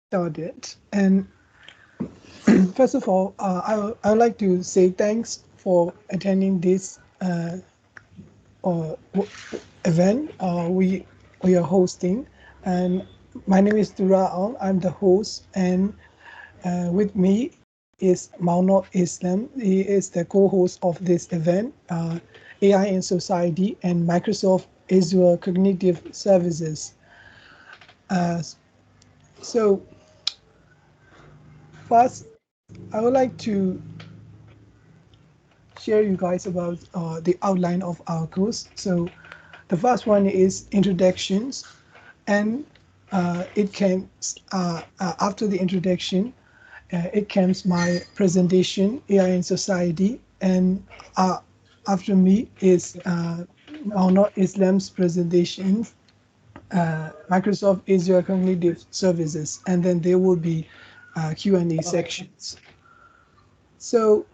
started. And first of all, I would like to say thanks for attending this uh, w- event we are hosting. And my name is Thura Aung. I'm the host, and with me is Maung Islam. He is the co-host of this event, AI in Society and Microsoft Azure Cognitive Services. Uh, so first, I would like to share you guys about the outline of our course. So the first one is introductions, and it came after the introduction. It comes my presentation, AI in Society, and uh, after me is Mauna Islam's presentation, Microsoft Azure Cognitive Services, and then there will be Q&A sections. So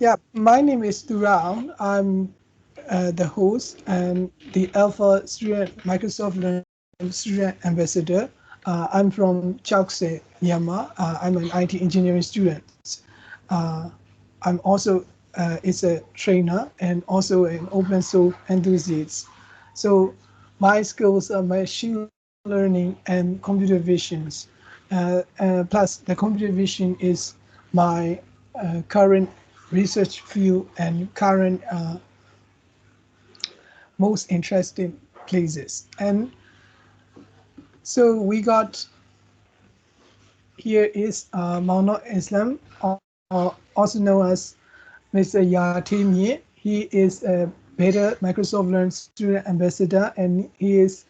yeah, my name is Thura. I'm the host and the Alpha student, Microsoft Learn student ambassador. I'm from Chaukse, Myanmar. I'm an IT engineering student. Uh, I'm also is a trainer and also an open source enthusiast. So my skills are machine learning and computer visions. Plus, the computer vision is my current research field and current most interesting places. And so we got here is Mauna Islam, also known as Mr. Yatimye. He is a Beta Microsoft Learn student ambassador, and he is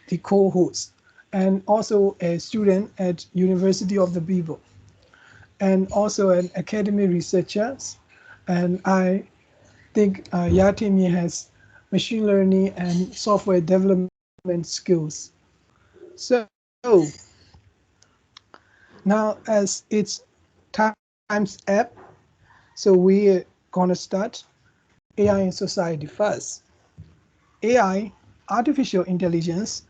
the co-host and also a student at University of the People and also an academy researcher. And I think Yatimye has machine learning and software development skills. So now as it's time's up, so we're gonna start AI in society first. AI, artificial intelligence,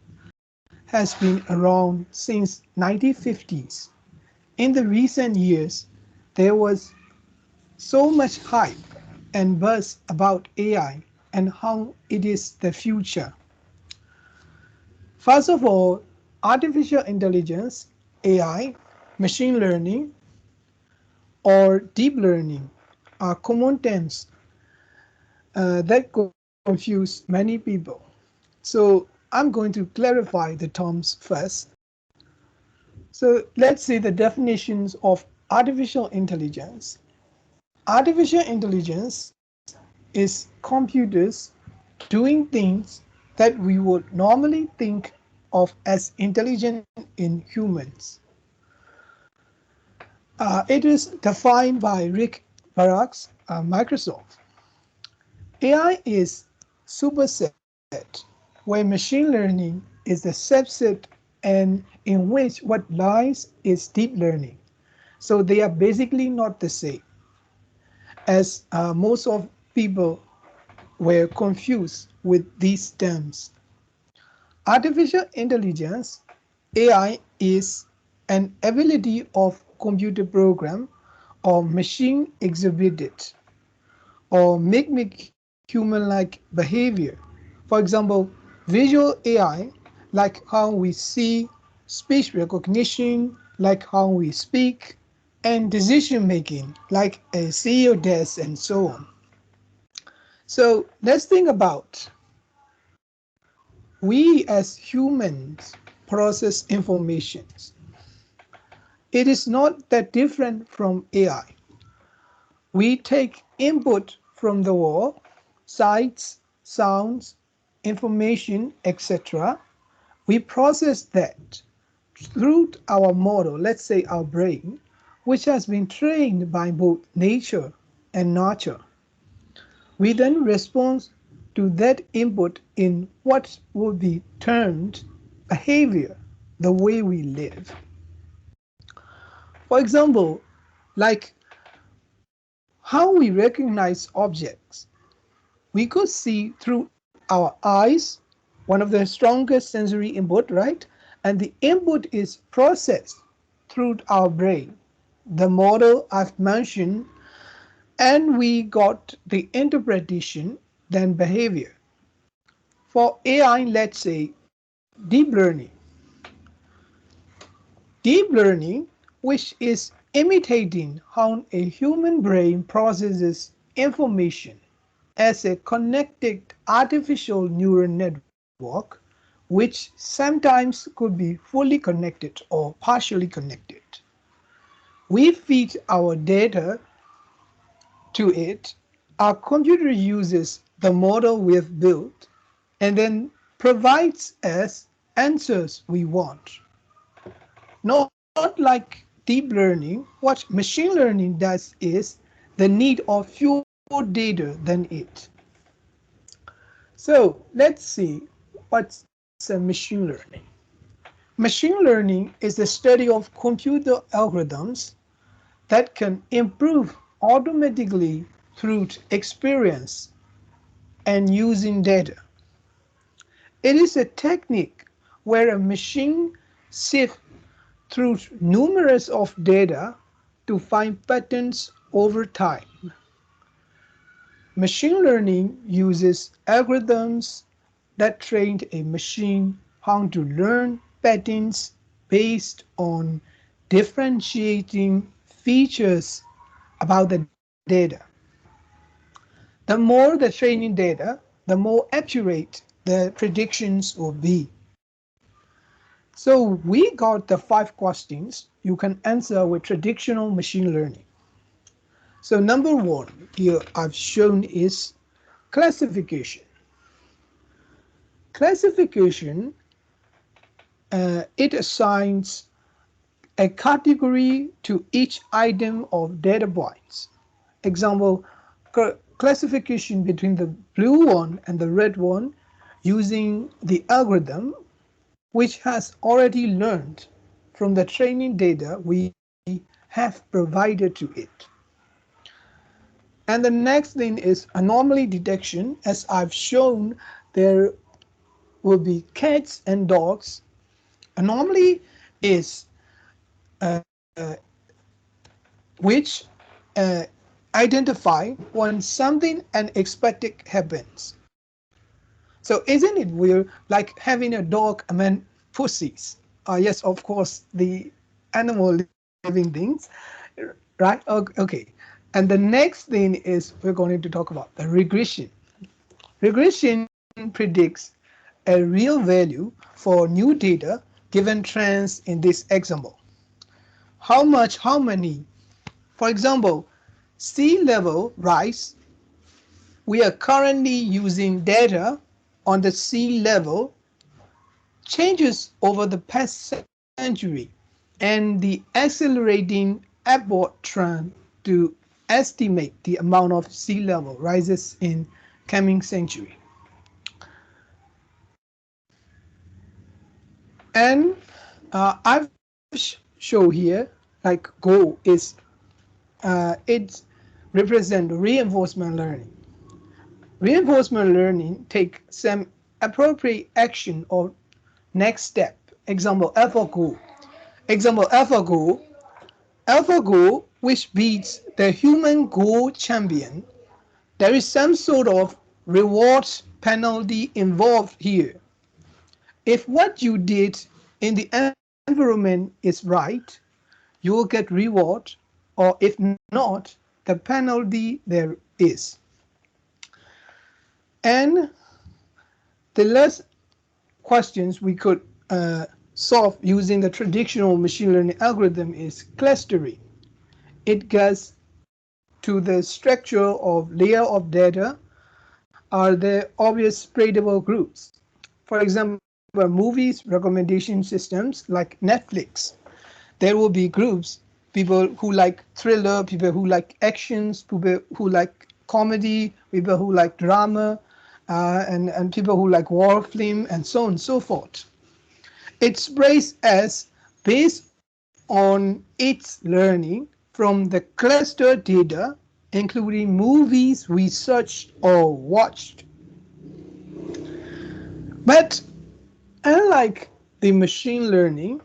has been around since 1950s. In the recent years, there was so much hype and buzz about AI and how it is the future. First of all, artificial intelligence, AI, machine learning, or deep learning are common terms that confuse many people. So I'm going to clarify the terms first. So let's see the definitions of artificial intelligence. Artificial intelligence is computers doing things that we would normally think of as intelligent in humans. It is defined by Rick Barrack's Microsoft. AI is superset, where machine learning is the subset and in which what lies is deep learning. So they are basically not the same, as most of people were confused with these terms. Artificial intelligence, AI, is an ability of computer program or machine exhibited or mimic human-like behavior. For example, visual AI, like how we see, speech recognition, like how we speak, and decision making, like a CEO does, and so on. So let's think about we as humans process information. It is not that different from AI. We take input from the world, sights, sounds, information, etc. We process that through our model, let's say our brain, which has been trained by both nature and nurture. We then respond to that input in what would be termed behavior, the way we live. For example, like how we recognize objects. We could see through our eyes, one of the strongest sensory input, right? and the input is processed through our brain, the model I've mentioned, and we got the interpretation, then behavior. For AI, let's say deep learning. Deep learning, which is imitating how a human brain processes information as a connected artificial neural network, which sometimes could be fully connected or partially connected. We feed our data to it, our computer uses the model we've built, and then provides us answers we want. Not like deep learning, what machine learning does is the need of fewer data than it. So let's see what's a machine learning. Machine learning is the study of computer algorithms that can improve automatically through experience and using data. It is a technique where a machine sifts through numerous of data to find patterns over time. Machine learning uses algorithms that train a machine how to learn patterns based on differentiating features about the data. The more the training data, the more accurate the predictions will be. So we got the 5 questions you can answer with traditional machine learning. So number 1 here I've shown is classification. Classification, it assigns a category to each item of data points. Example, classification between the blue one and the red one using the algorithm which has already learned from the training data we have provided to it. And the next thing is anomaly detection. As I've shown, there will be cats and dogs. Anomaly is which identify when something unexpected happens. So isn't it weird, like having a dog among pussies? Yes, of course, the animal living things, right? Okay. And the next thing is we're going to talk about the regression. Regression predicts a real value for new data given trends in this example. How much, how many? For example, sea level rise. We are currently using data on the sea level changes over the past century and the accelerating upward trend to estimate the amount of sea level rises in coming century. And I've show here like goal is it represent reinforcement learning. Reinforcement learning take some appropriate action or next step. Example AlphaGo. Example AlphaGo. AlphaGo, which beats the human Go champion, there is some sort of reward penalty involved here. If what you did in the environment is right, you will get reward, or if not, the penalty there is. And the last questions we could solve using the traditional machine learning algorithm is clustering. It goes to the structure of layer of data are the obvious spreadable groups. For example, movies recommendation systems like Netflix. There will be groups, people who like thriller, people who like actions, people who like comedy, people who like drama, and people who like war film, and so on and so forth. It spreads as based on its learning from the cluster data, including movies we searched or watched. But unlike the machine learning,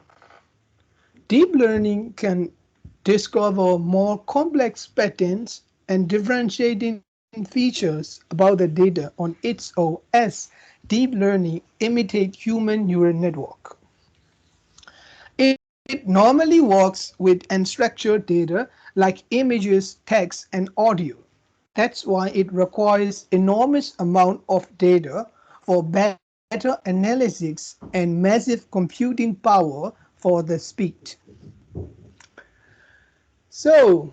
deep learning can discover more complex patterns and differentiating features about the data on its own as deep learning imitate human neural network. It normally works with unstructured data like images, text, and audio. That's why it requires enormous amount of data for better analytics and massive computing power for the speed. So,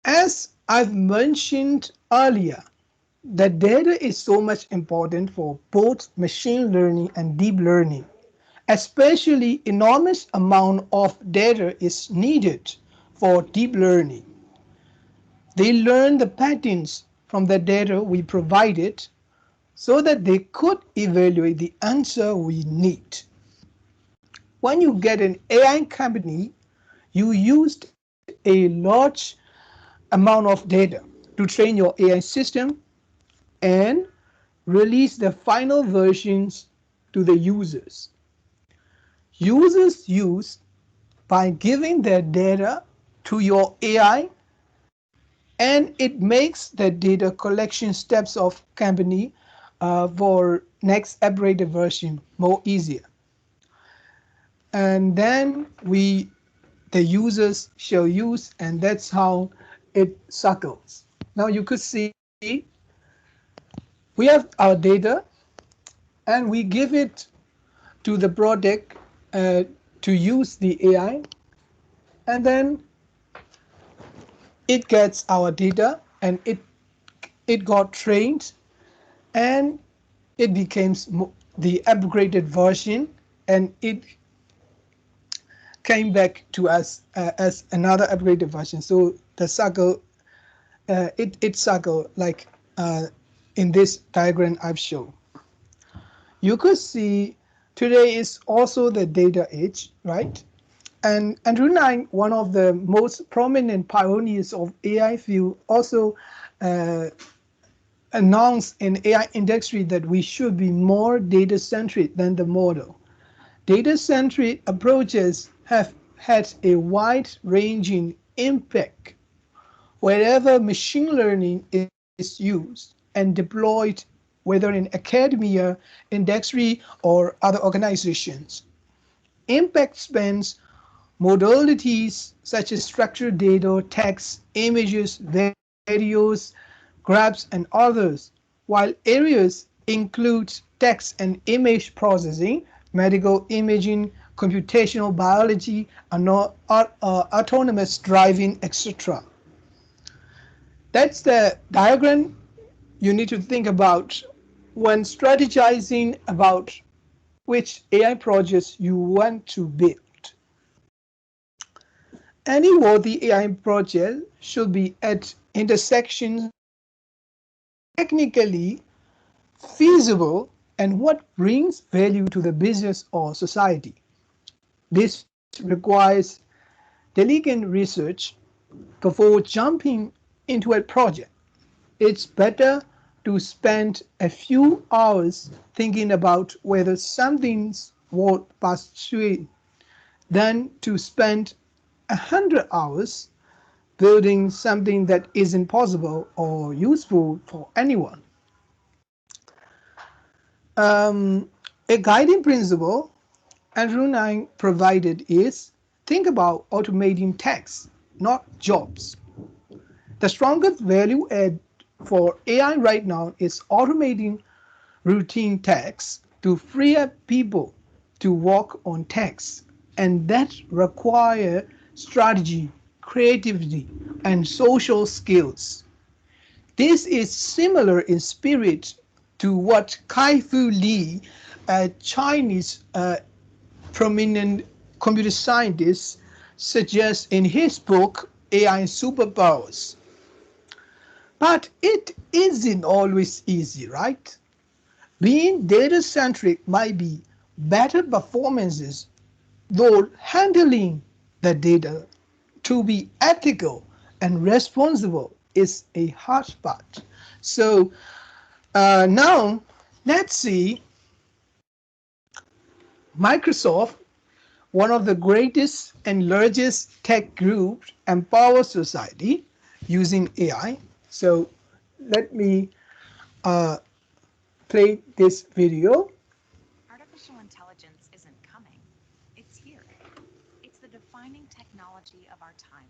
as I've mentioned earlier, the data is so much important for both machine learning and deep learning. Especially enormous amount of data is needed for deep learning. They learn the patterns from the data we provided so that they could evaluate the answer we need. When you get an AI company, you used a large amount of data to train your AI system and release the final versions to the users. Users use by giving their data to your AI, and it makes the data collection steps of company for next upgraded version more easier. And then the users shall use, and that's how it cycles. Now you could see we have our data and we give it to the product to use the AI, and then it gets our data and it got trained and it becomes the upgraded version, and it came back to us as another upgraded version. So the cycle, it cycle like in this diagram I've shown. You could see today is also the data age, right? And Andrew Ng, one of the most prominent pioneers of AI field, also announced in AI industry that we should be more data-centric than the model. Data-centric approaches have had a wide-ranging impact wherever machine learning is used and deployed, whether in academia, industry, or other organizations. Impact spans modalities such as structured data, text, images, videos, graphs, and others, while areas include text and image processing, medical imaging, computational biology, autonomous driving, etc. That's the diagram you need to think about when strategizing about which AI projects you want to build. Any worthy AI project should be at intersections technically feasible and what brings value to the business or society. This requires diligent research before jumping into a project. It's better to spend a few hours thinking about whether something's worth pursuing than to spend 100 hours building something that isn't possible or useful for anyone. A guiding principle Andrew Ng provided is think about automating tasks, not jobs. The strongest value add for AI right now is automating routine tasks to free up people to work on tasks, and that require strategy, creativity, and social skills. This is similar in spirit to what Kai-Fu Lee, a Chinese prominent computer scientist, suggests in his book AI Superpowers. But it isn't always easy, right? Being data-centric might be better performances, though handling the data to be ethical and responsible is a hard part. So now let's see Microsoft, one of the greatest and largest tech groups, empowers society using AI. So let me uh, play this video. Artificial intelligence isn't coming, it's here. It's the defining technology of our time.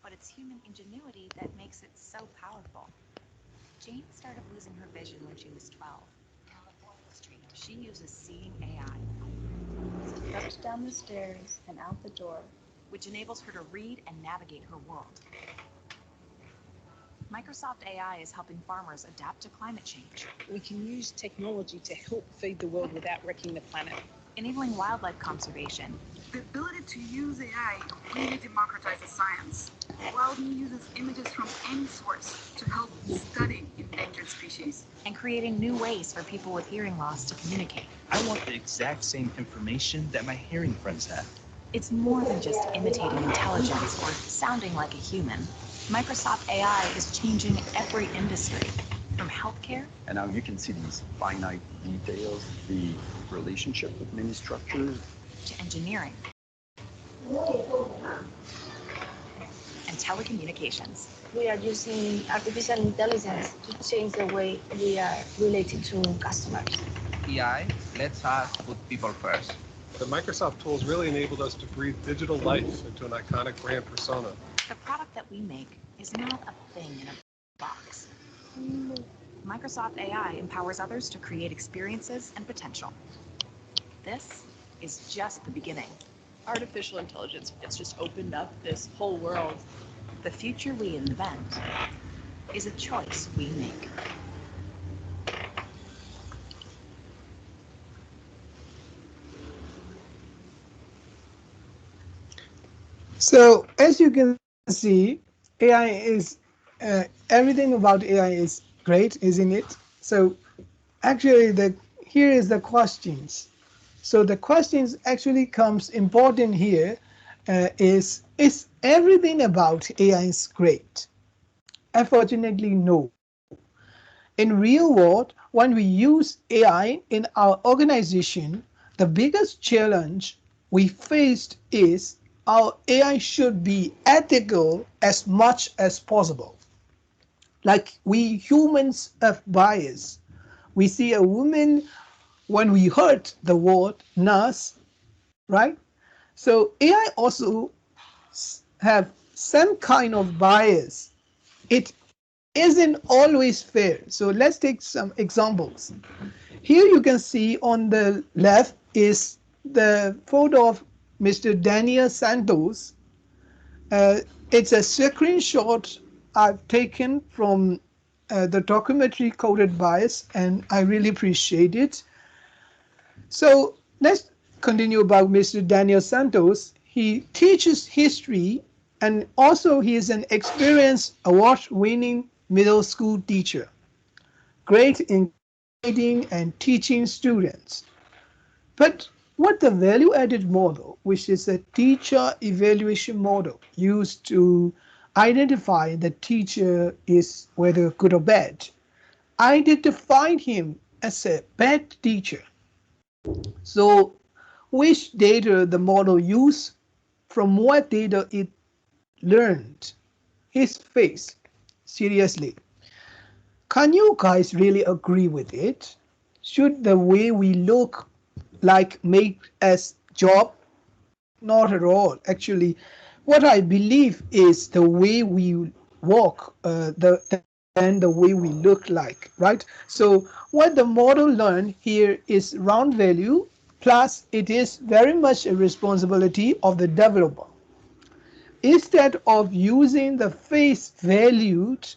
But it's human ingenuity that makes it so powerful. Jane started losing her vision when she was 12. She uses Seeing AI, Steps down the stairs and out the door. which enables her to read and navigate her world. Microsoft AI is helping farmers adapt to climate change, We can use technology to help feed the world without wrecking the planet. enabling wildlife conservation, The ability to use AI really democratizes science. WildMe uses images from any source to help study endangered species. and creating new ways for people with hearing loss to communicate. I want the exact same information that my hearing friends have. It's more than just imitating intelligence or sounding like a human. Microsoft AI is changing every industry, from healthcare And now you can see these finite details, the relationship with many structures. to engineering and telecommunications. We are using artificial intelligence to change the way we are related to customers. AI lets us put people first. The Microsoft tools really enabled us to breathe digital life into an iconic brand persona. The product that we make is not a thing in a box. Microsoft AI empowers others to create experiences and potential. This is just the beginning. Artificial intelligence, it's just opened up this whole world. The future we invent is a choice we make. So as you can see, AI is everything about AI is great, isn't it? So actually, here is the questions. So the questions actually comes important here is everything about AI is great? Unfortunately, no. In real world, when we use AI in our organization, the biggest challenge we faced is our AI should be ethical as much as possible. Like we humans have bias. We see a woman when we heard the word nurse, right? So AI also have some kind of bias. It isn't always fair. So let's take some examples. Here you can see on the left is the photo of Mr. Daniel Santos. It's a screenshot I've taken from the documentary Coded Bias, and I really appreciate it. So let's continue about Mr. Daniel Santos. He teaches history, and also he is an experienced award-winning middle school teacher, great in guiding and teaching students. But what the value-added model, which is a teacher evaluation model used to identify the teacher is whether good or bad, identified him as a bad teacher. So which data the model used, from what data it learned? His face. Seriously. Can you guys really agree with it? Should the way we look like make us job? Not at all. Actually, what I believe is the way we walk, and the way we look like, right? So what the model learned here is round value, plus it is very much a responsibility of the developer. Instead of using the face valued,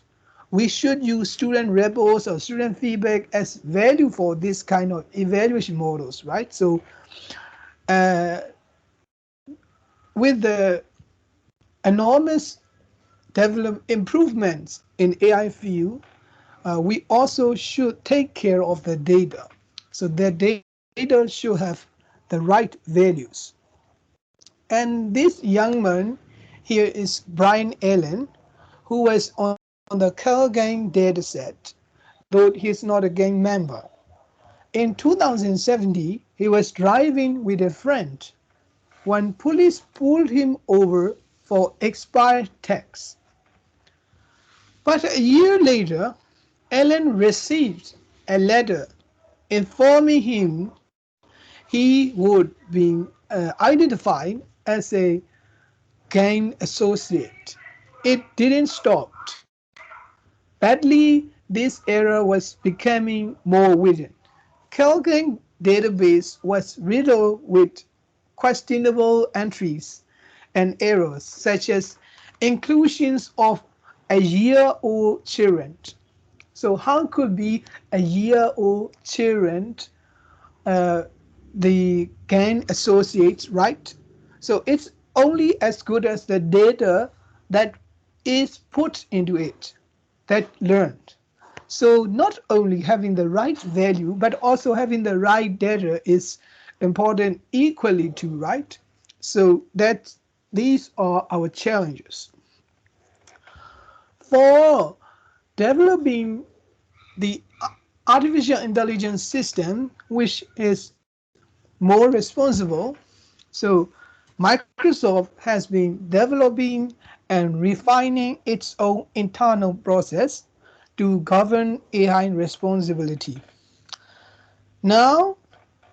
we should use student repos or student feedback as value for this kind of evaluation models, right? So uh, with the enormous develop improvements in AI field, we also should take care of the data. So the data should have the right values. And this young man here is Brian Allen, who was on the Curl Gang dataset, though he's not a gang member. In 2017, He was driving with a friend when police pulled him over for expired tax. But a year later, Alan received a letter informing him he would be identified as a gang associate. It didn't stop. Badly, this error was becoming more widely. Kelgang database was riddled with questionable entries and errors, such as inclusions of a year-old children. So how could be a year-old children uh, the gang associates, right? So it's only as good as the data that is put into it, that learned. So not only having the right value, but also having the right data is important equally too, right? So that these are our challenges. For developing the artificial intelligence system, which is more responsible, so Microsoft has been developing and refining its own internal process to govern AI responsibility. Now,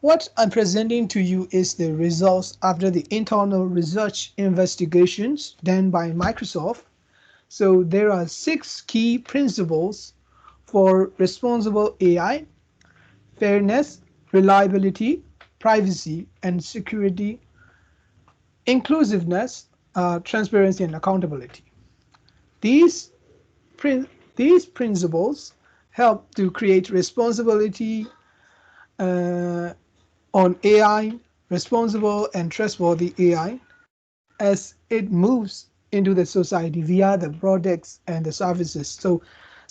what I'm presenting to you is the results after the internal research investigations done by Microsoft. So there are 6 key principles for responsible AI: fairness, reliability, privacy and security, inclusiveness, transparency and accountability. These, these principles help to create responsibility on AI, responsible and trustworthy AI, as it moves into the society via the products and the services. So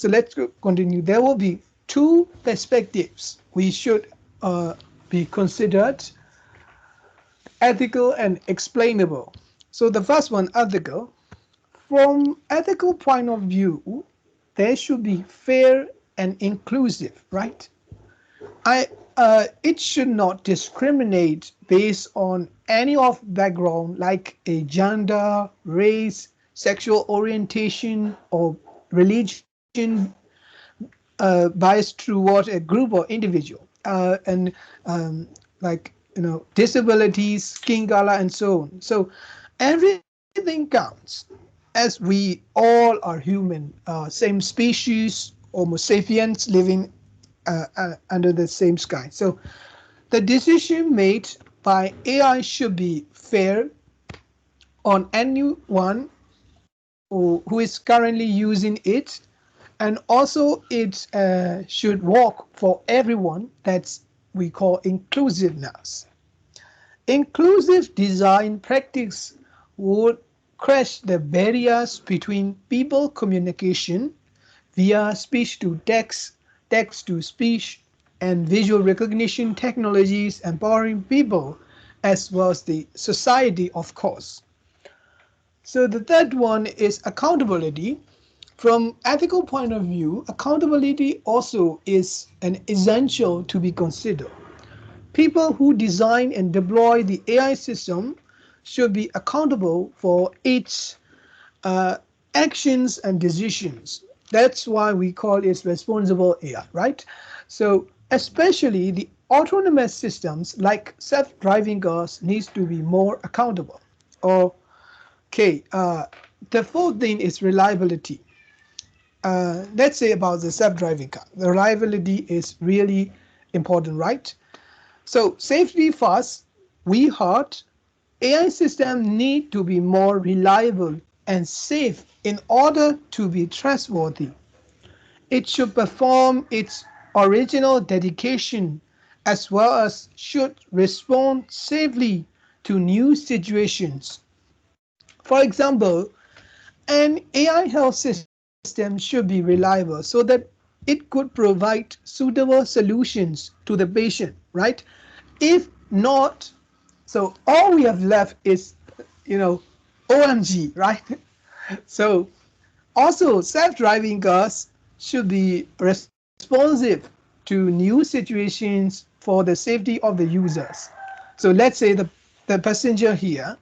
let's continue. There will be 2 perspectives we should be considered: ethical and explainable. So the first one, ethical. From ethical point of view, there should be fair and inclusive, right? It should not discriminate based on any of background like a gender, race, sexual orientation, or religion biased toward a group or individual, and like disabilities, skin color, and so on. So everything counts, as we all are human, same species, Homo sapiens, living under the same sky. So the decision made by AI should be fair on anyone who is currently using it, and also it should work for everyone. That's we call inclusiveness. Inclusive design practice would crush the barriers between people communication via speech to text, text to speech, and visual recognition technologies, empowering people as well as the society, of course. So the third one is accountability. From ethical point of view, accountability also is an essential to be considered. People who design and deploy the AI system should be accountable for its uh, actions and decisions. That's why we call it responsible AI, right? So especially the autonomous systems like self-driving cars needs to be more accountable. Okay, the fourth thing is reliability. Let's say about the self-driving car. The reliability is really important, right? So safety first, we heard AI systems need to be more reliable and safe in order to be trustworthy. It should perform its original dedication as well as should respond safely to new situations. For example, an AI health system should be reliable so that it could provide suitable solutions to the patient, right? If not, so all we have left is, OMG, right? So also self-driving cars should be responsive to new situations for the safety of the users. So let's say the passenger here.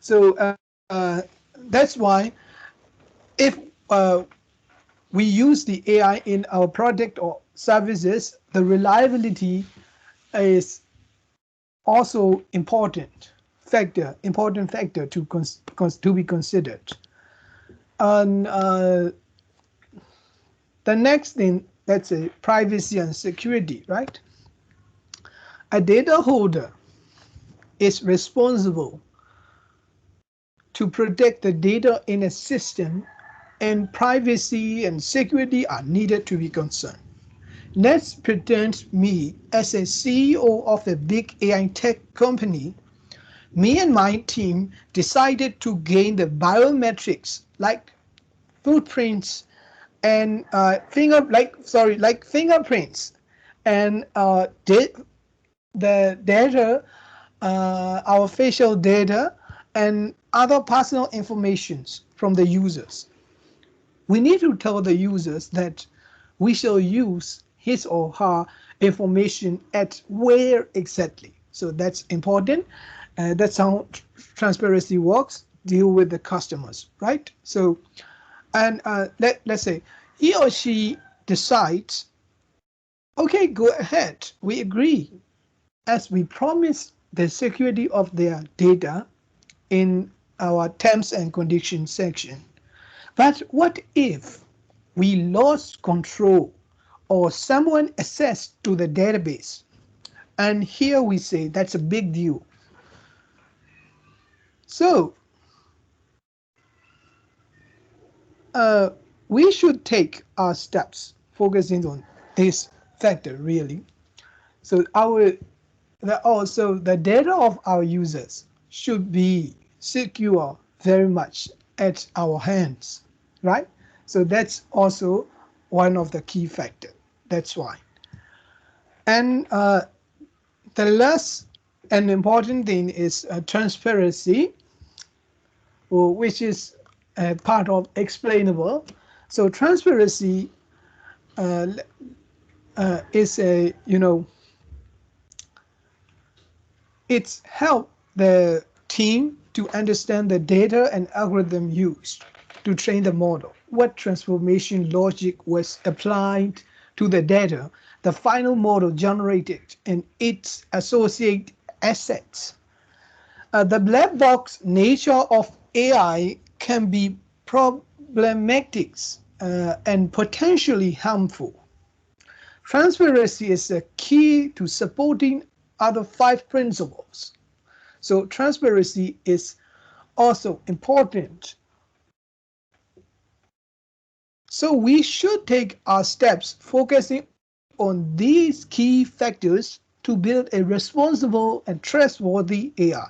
So that's why if we use the AI in our product or services, the reliability is also important factor to be considered. And the next thing, let's say privacy and security, right? A data holder is responsible to protect the data in a system, and privacy and security are needed to be concerned. Let's pretend me as a CEO of a big AI tech company. Me and my team decided to gain the biometrics like footprints and fingerprints and the data, our facial data, and other personal informations from the users. We need to tell the users that we shall use his or her information at where exactly. So that's important. That's how transparency works. Deal with the customers, right? So, and let's say he or she decides, okay, go ahead. We agree, as we promise the security of their data in our terms and conditions section. But what if we lost control or someone accessed to the database? And here we say that's a big deal. So we should take our steps focusing on this factor really. So also the data of our users should be secure very much at our hands, right? So that's also one of the key factors. That's why. And the last and important thing is transparency, which is part of explainable. So transparency is a, it's help the team to understand the data and algorithm used to train the model, what transformation logic was applied to the data, the final model generated, and its associated assets. The black box nature of AI can be problematic and potentially harmful. Transparency is a key to supporting other 5 principles. So transparency is also important. So we should take our steps focusing on these key factors to build a responsible and trustworthy AI.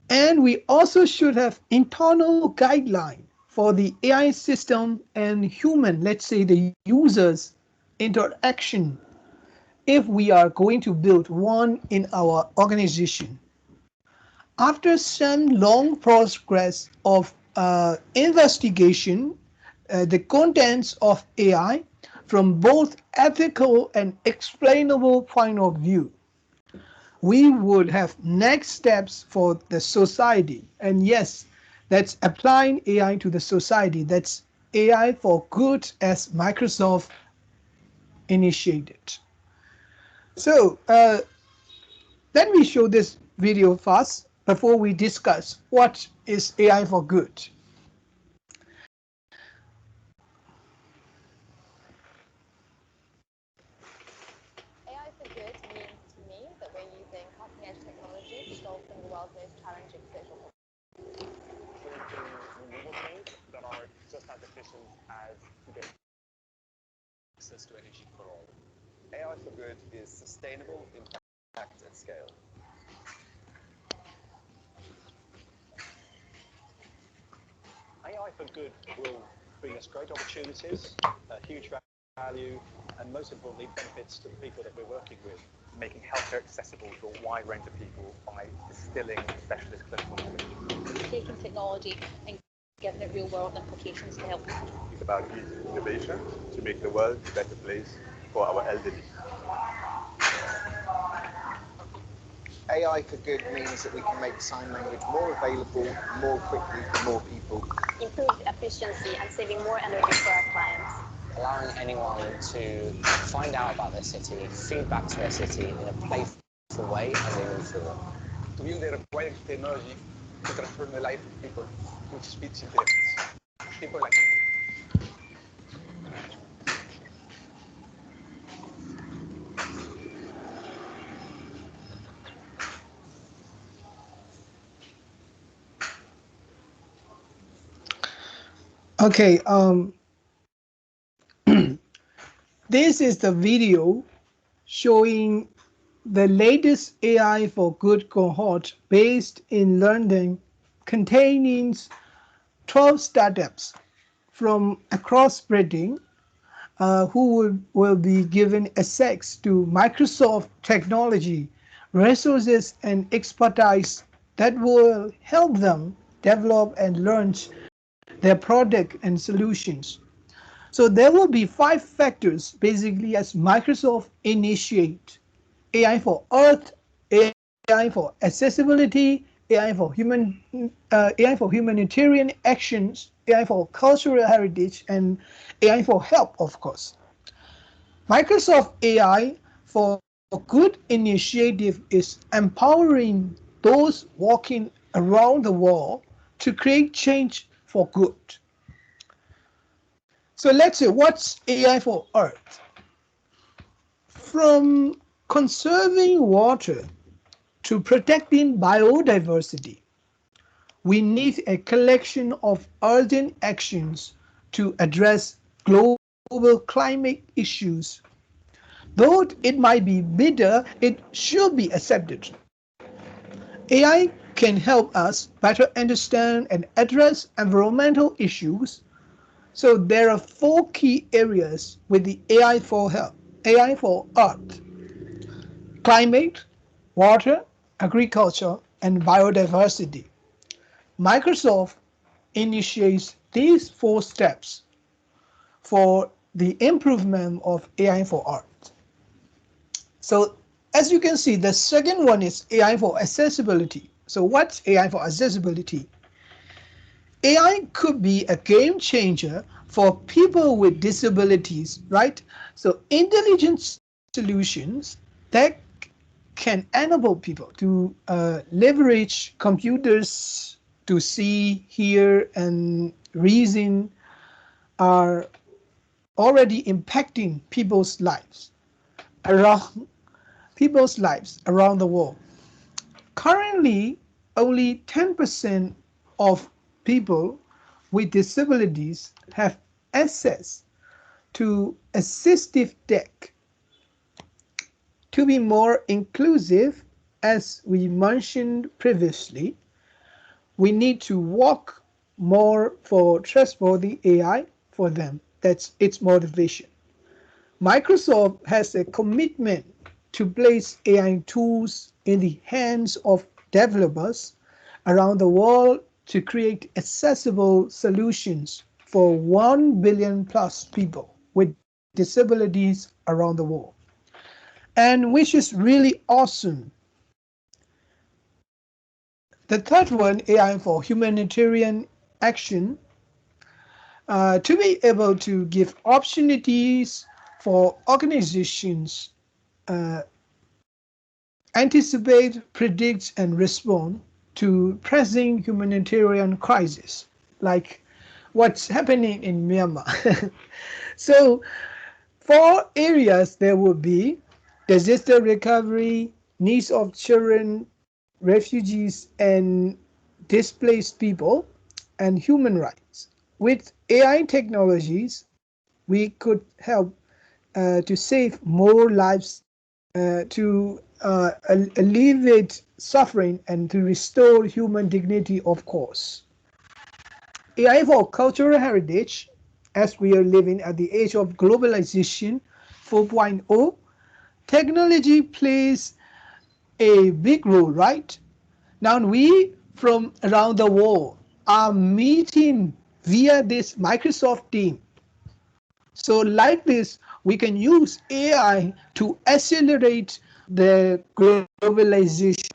And we also should have internal guideline for the AI system and human, let's say the users interaction, if we are going to build one in our organization. After some long progress of investigation, the contents of AI from both ethical and explainable point of view, we would have next steps for the society. And yes, that's applying AI to the society. That's AI for good as Microsoft initiated. So let me show this video first before we discuss what is AI for good. AI for good means to me that we're using cutting-edge technology to solve some of the world's most challenging social problems. Renewable fuels that are just as efficient as today. Access to energy for all. AI for good is sustainable impact at scale. AI for good will bring us great opportunities, huge value, and most importantly, benefits to the people that we're working with. Making healthcare accessible to a wide range of people by distilling specialist clinical knowledge. Taking technology and giving it real-world implications to help people. It's about innovation to make the world a better place for our elderly. AI for good means that we can make sign language more available, more quickly for more people. Improve efficiency and saving more energy for our clients. Allowing anyone to find out about their city, feedback to their city in a playful way as they move forward. To build the required technology to transform the life of people with speed intelligence. People like Okay, this is the video showing the latest AI for Good cohort based in London, containing 12 startups from across Britain who will be given access to Microsoft technology, resources, and expertise that will help them develop and launch their product and solutions. So there will be 5 factors basically as Microsoft initiate: AI for Earth, AI for accessibility, AI for humanitarian actions, AI for cultural heritage, and AI for help, of course. Microsoft AI for Good initiative is empowering those walking around the world to create change for good. So let's say, what's AI for Earth? From conserving water to protecting biodiversity, we need a collection of urgent actions to address global climate issues. Though it might be bitter, it should be accepted. AI can help us better understand and address environmental issues. So there are 4 key areas with the AI for help. AI for Earth: climate, water, agriculture, and biodiversity. Microsoft initiates these 4 steps for the improvement of AI for Earth. So as you can see, the second one is AI for accessibility. So what's AI for accessibility? AI could be a game changer for people with disabilities, right? So intelligent solutions that can enable people to leverage computers to see, hear, and reason are already impacting around people's lives around the world. Currently, only 10% of people with disabilities have access to assistive tech. To be more inclusive, as we mentioned previously, we need to work more for trustworthy AI for them. That's its motivation. Microsoft has a commitment to place AI tools in the hands of developers around the world to create accessible solutions for 1 billion plus people with disabilities around the world. And which is really awesome. The third one, AI for humanitarian action, to be able to give opportunities for organizations uh, anticipate, predict, and respond to pressing humanitarian crises, like what's happening in Myanmar. So 4 areas there will be: disaster recovery, needs of children, refugees, and displaced people, and human rights. With AI technologies, we could help to save more lives, to alleviate suffering, and to restore human dignity, of course. AI for cultural heritage, as we are living at the age of globalization 4.0, technology plays a big role, right? Now we from around the world are meeting via this Microsoft team. So like this, we can use AI to accelerate the globalization.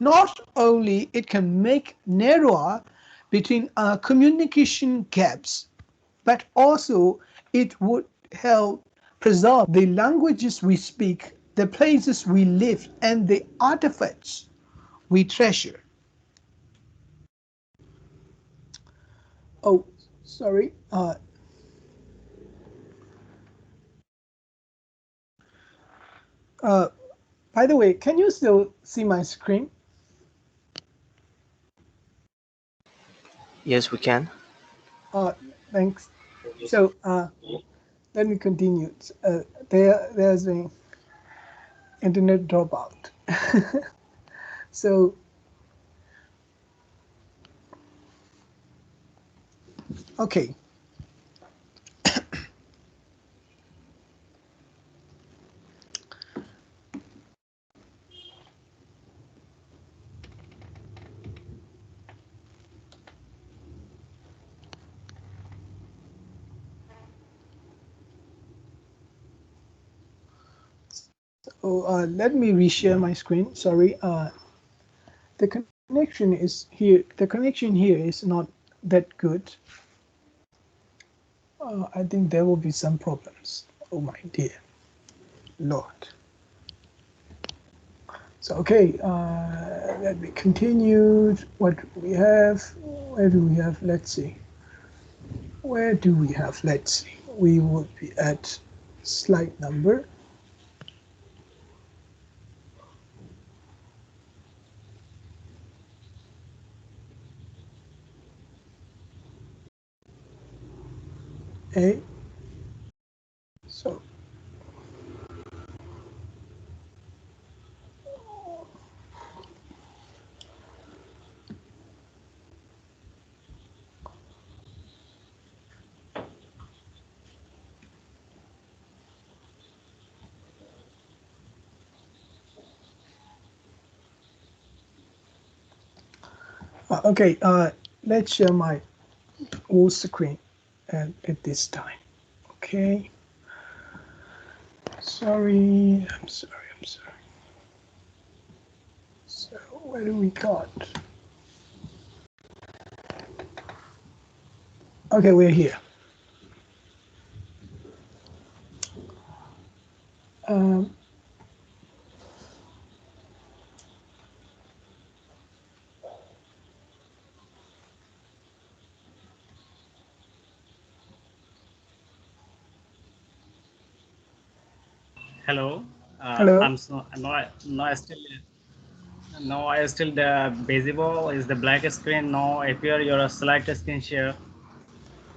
Not only it can make narrower between communication gaps, but also it would help preserve the languages we speak, the places we live, and the artifacts we treasure. Oh, sorry. Uh, by the way, can you still see my screen? Yes, we can. Thanks. So let me continue. There's an internet dropout. So okay. So let me reshare my screen. Sorry. The connection is here. The connection here is not that good. I think there will be some problems. Oh my dear Lord. So okay, let me continue. What do we have? Where do we have? Let's see. Where do we have? Let's see. We would be at slide number. A. So okay, let's share my whole screen at this time. Okay. Sorry, I'm sorry, I'm sorry. So where do we got? Okay, we're here. Um, Hello. Hello. I'm so no I still the visible is the black screen. No appear your slide screen share.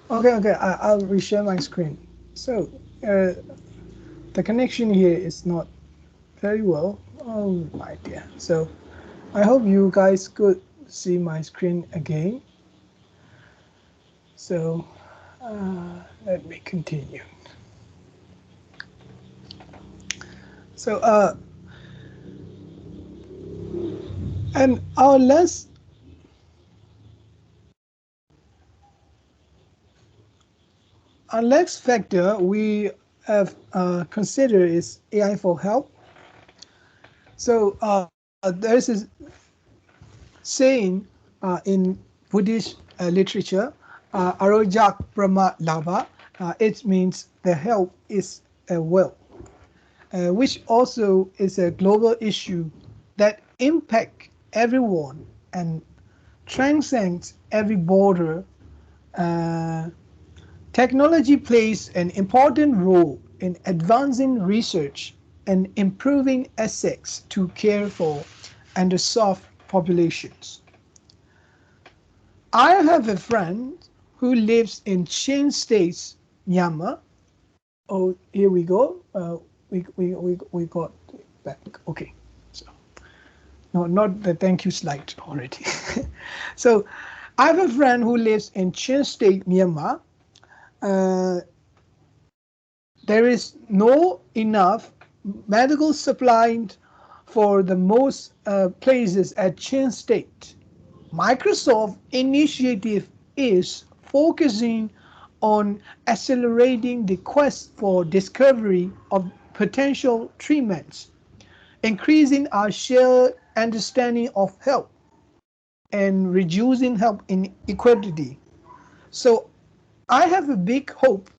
Okay, I'll reshare my screen. So the connection here is not very well. Oh my dear. So I hope you guys could see my screen again. So let me continue. So and our next factor we have considered is AI for help. So there's a saying in Buddhist literature, Arojak Brahma Lava. It means the help is a will, which also is a global issue that impacts everyone and transcends every border. Uh, Technology plays an important role in advancing research and improving access to care for underserved populations. I have a friend who lives in Chin States, Myanmar. Oh, here we go. We got back. Okay, so no, not the thank you slide already. So I have a friend who lives in Chin State, Myanmar. Uh, there is no enough medical supply for the most places at Chin State. Microsoft initiative is focusing on accelerating the quest for discovery of potential treatments, increasing our shared understanding of health and reducing health inequality. So I have a big hope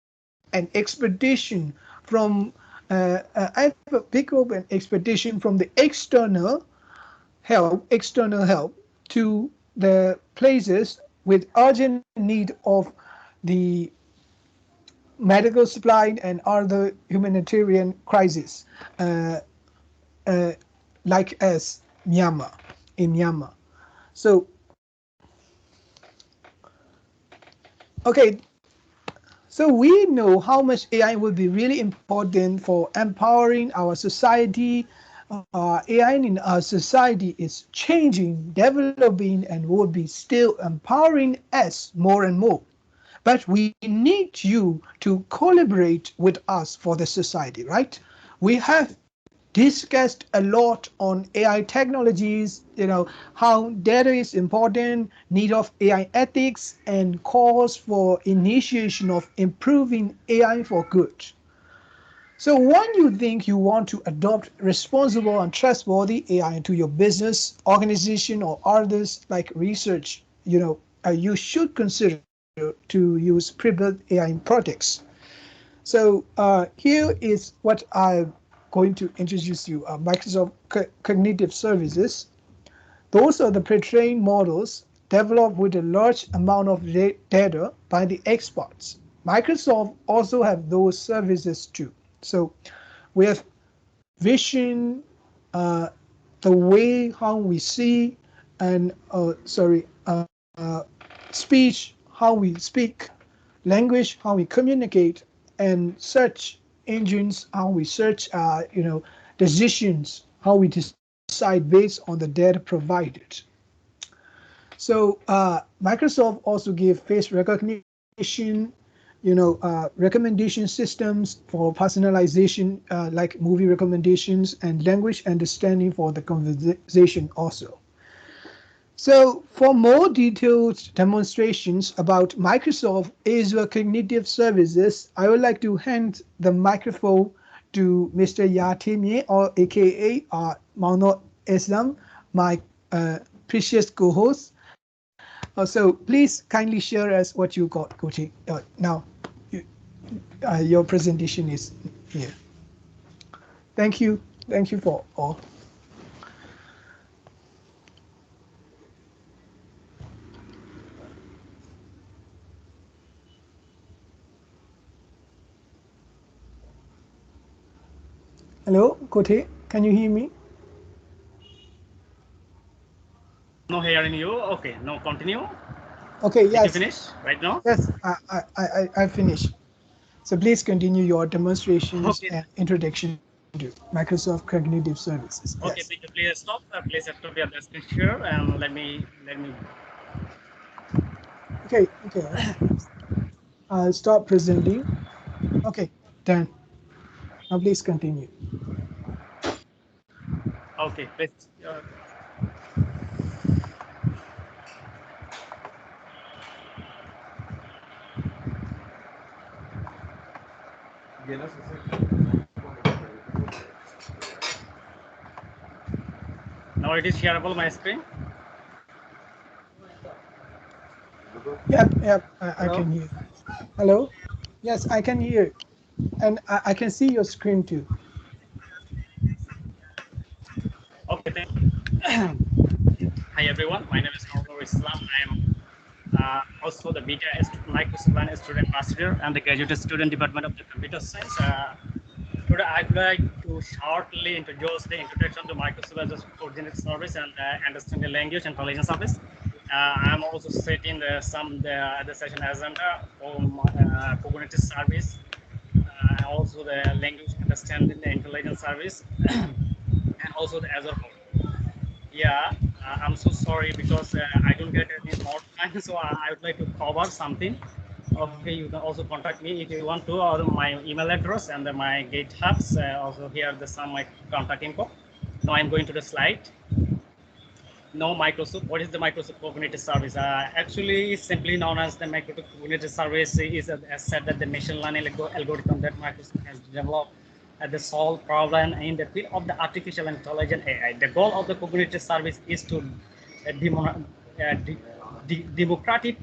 and expectation from I have a big hope and expectation from the external help to the places with urgent need of the medical supply and other humanitarian crises, uh, uh, like as Myanmar, in Myanmar. So, okay, so we know how much AI will be really important for empowering our society. AI in our society is changing, developing, and will be still empowering us more and more. But we need you to collaborate with us for the society, right? We have discussed a lot on AI technologies, how data is important, need of AI ethics, and calls for initiation of improving AI for good. So when you think you want to adopt responsible and trustworthy AI into your business, organization, or others like research, you should consider to use pre-built AI projects. So here is what I'm going to introduce you, Microsoft Cognitive Services. Those are the pre-trained models developed with a large amount of data by the experts. Microsoft also have those services too. So we have vision, uh, the way how we see, and speech, how we speak, language, how we communicate, and search engines, how we search, decisions, how we decide based on the data provided. So Microsoft also give face recognition, recommendation systems for personalization, like movie recommendations, and language understanding for the conversation also. So for more detailed demonstrations about Microsoft Azure Cognitive Services, I would like to hand the microphone to Mr. Yatimye, or aka Maung Islam, my precious co-host. So please kindly share us what you got, Kochi. Now, you, your presentation is here. Thank you. Thank you for all. Hello, Kote, can you hear me? No hearing you. Okay, no, continue. Okay, Did you yes. finish right now? Yes, I finished. So please continue your demonstrations Okay. and introduction to Microsoft Cognitive Services. Yes. Okay, please stop. Please activate your screen share and let me. Okay. I'll stop presenting. Okay, done. Now please continue. Okay, please. Now it is shareable my screen. Yep, I can hear. Hello? Yes, I can hear. And I can see your screen too. Okay, thank you. Hi everyone, my name is Noor Islam. I am also the Beta Microsoft student ambassador and the graduate student department of the computer science. Today I would like to shortly introduce the introduction to Microsoft as a coordinated service and understanding language intelligence service. I'm also setting the session agenda for coordinated service, also the language understanding the intelligence service, and also the Azure code. Yeah, I'm so sorry because I don't get any more time, so I would like to cover something. Okay, you can also contact me if you want to, or my email address and my GitHubs. Also here the some my contact info. Now I'm going to the slide. Now Microsoft, what is the Microsoft Cognitive Service? Actually, simply known as the Microsoft Cognitive Service is as said that the machine learning algorithm that Microsoft has developed the solve problem in the field of the artificial intelligence AI. The goal of the cognitive service is to democratic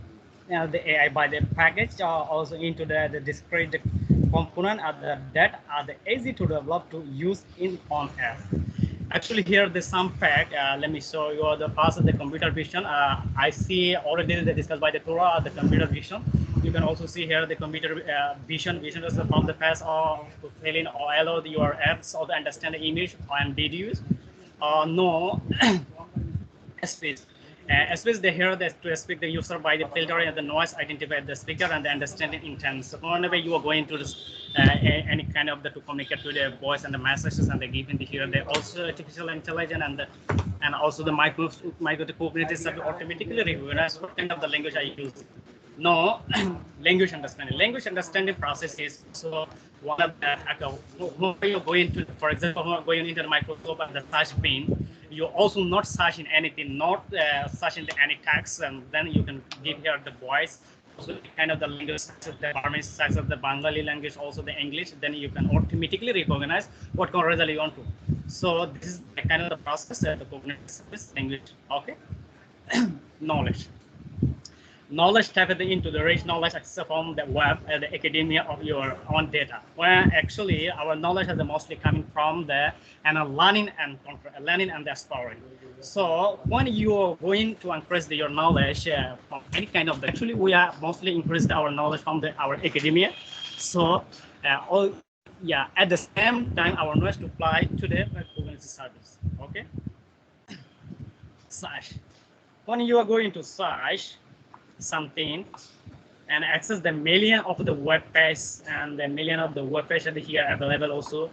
the AI by the package also into the discrete component that are the easy to develop to use in on app. Actually, here there's some fact. Let me show you the first of the computer vision. I see already discussed by the Thura, the computer vision. You can also see here the computer vision. Vision is from the phase of to fill in or allow your apps or to understand the image and videos. No, speech. Speech, they hear that to speak the user by the filtering and the noise, identify the speaker and the understanding intent. So whenever you are going to this, any kind of to communicate to the voice and the messages and the given the here, they also artificial intelligence and also the micro the cognitive service automatically recognize what kind of the language I use. No, language understanding. Language understanding process is so one of the when you go into, for example, when going into the Microsoft and the search pane, you also not searching anything, not searching any text, and then you can give here the voice. Also, kind of the language, the Burmese size of the Bengali language, also the English. Then you can automatically recognize what kind of result you want to. So this is the kind of the process that the cognitive service language. Okay, knowledge. Knowledge tapped into the rich knowledge access from the web and the academia of your own data, where actually our knowledge is mostly coming from the learning and the exploring. So when you are going to increase your knowledge from any kind of, actually we are mostly increased our knowledge from our academia. So at the same time our knowledge to apply to the cognitive service. Okay. Search. When you are going to search something and access the million of the web page and the million of the web page here available also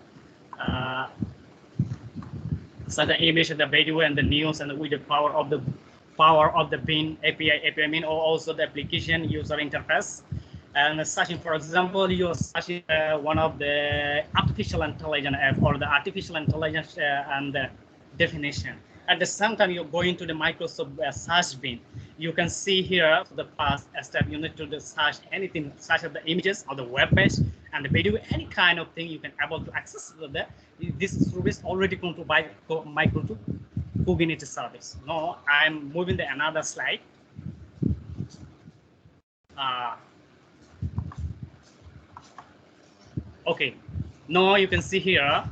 so the image, the video and the news and with the power of the bin API mean or also the application user interface. And searching, for example, you're searching one of the artificial intelligence app or the artificial intelligence and the definition. At the same time, you're going to the Microsoft search bin. You can see here for the first step, you need to search anything, such as the images or the web page and the video, any kind of thing you can able to access that. This service already controlled by Microsoft cognitive service. Now I'm moving to another slide. Okay, now you can see here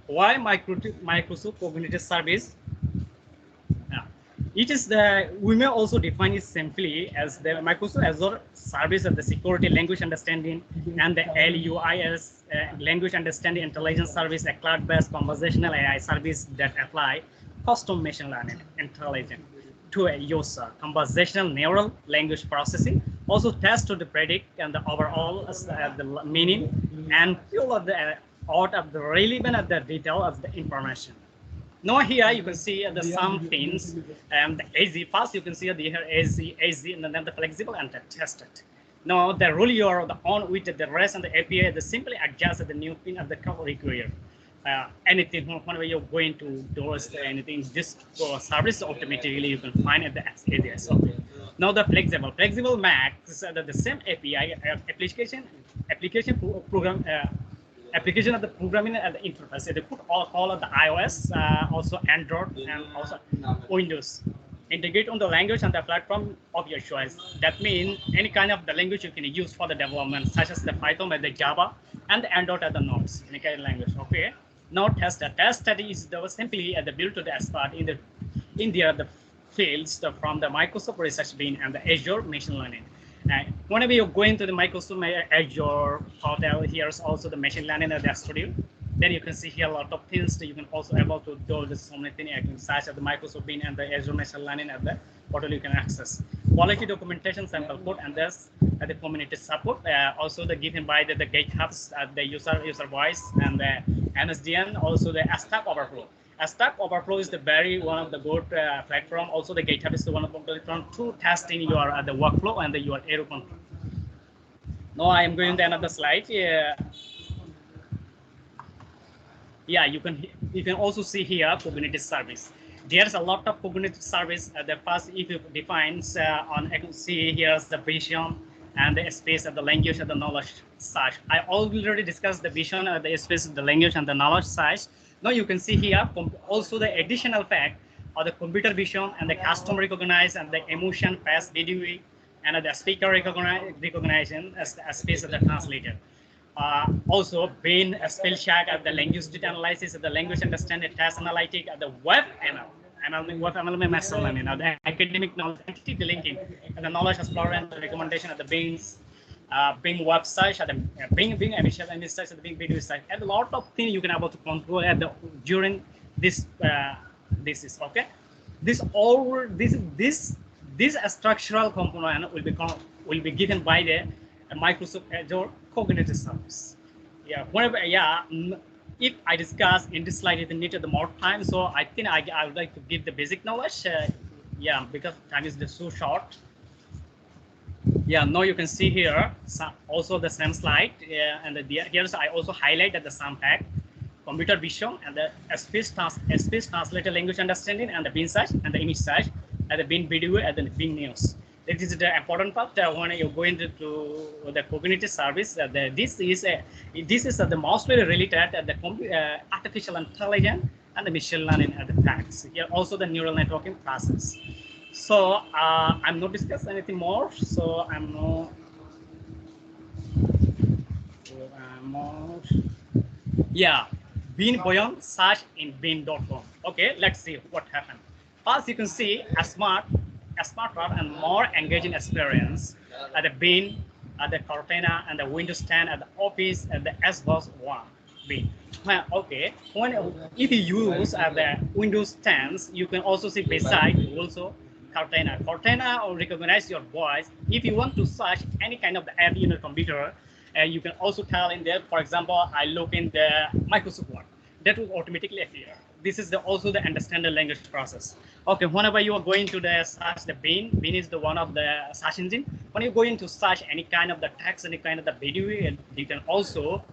why Microsoft cognitive service. It is we may also define it simply as the Microsoft Azure service of the security language understanding and the LUIS language understanding intelligence service, a cloud-based conversational AI service that apply custom machine learning intelligence to a user, conversational neural language processing, also test to the predict and the overall the meaning and fill of the out of the relevant of the detail of the information. Now here you can see the some things and the easy. First you can see the here easy, and then the flexible and the tested. Now the rule you're on with the rest and the API, the simply adjust the new pin of the cover require. Anything whenever you're going to do anything, this service automatically you can find at the areas. Okay. Now the flexible max the same API application program. Application of the programming and the interface. They put all of the iOS, also Android, and also Windows. Integrate on the language and the platform of your choice. That means any kind of the language you can use for the development, such as the Python and the Java, and the Android and the nodes, any kind of language. Okay. Now tester. Test study is simply the build to the expert in the fields from the Microsoft Research Bin and the Azure Machine Learning. Whenever you're going to the Microsoft Azure hotel, here's also the machine learning at the studio. Then you can see here a lot of things that you can also able to do this so many things such as the Microsoft Bin and the Azure machine learning at the portal you can access. Quality documentation, sample code, and there's the community support. Also the given by the GitHubs, the user voice and the MSDN, also the Stack Overflow. Stack Overflow is the one of the good platform. Also, the GitHub is the one of the platform to testing your the workflow and your error control. Now I am going to another slide. Yeah, you can also see here cognitive service. There's a lot of cognitive service. The first, if you defines on, I can see here's the vision and the space of the language and the knowledge search. I already discussed the vision of the space of the language and the knowledge search. Now you can see here also the additional fact of the computer vision and the custom recognize and the emotion pass video and the speaker recognition as the space of the translator. Also, being a spell check at the language data analysis, the language understanding, task analytic, at the web ML, web ML machine learning, the academic knowledge, entity linking, and the knowledge explorer and the recommendation at the Bing website, at the Bing initial and search at the Bing video site, and a lot of things you can able to control at the during this this is okay. This structural component will be given by the Microsoft Azure Cognitive Service. Yeah, whenever if I discuss in this slide, it needed more time, so I think I would like to give the basic knowledge. Yeah, because time is so short. Yeah, now you can see here also the same slide, and here's I also highlighted the some fact, computer vision, and the speech translated language understanding, and the bin search, and the image search, and the bin video, and the bin news. This is the important part when you go into the cognitive service. This is the mostly related the artificial intelligence and the machine learning and the facts. Here also the neural networking process. So I'm not discussing anything more. So I'm not. Yeah, Bean Boyon search in bean.com. Okay, let's see what happened. First, you can see a smarter and more engaging experience at the Bean, at the Cortana, and the Windows 10, at the Office, at the Xbox One Bean. Well, okay, if you use the Windows 10, you can also see beside also Cortana. Cortana will recognize your voice. If you want to search any kind of the app in your computer, you can also tell in there, for example, I look in the Microsoft Word, that will automatically appear. This is also the understand the language process. Okay, whenever you are going to the search the Bing is the one of the search engine. When you go into search any kind of the text, any kind of the video, you can also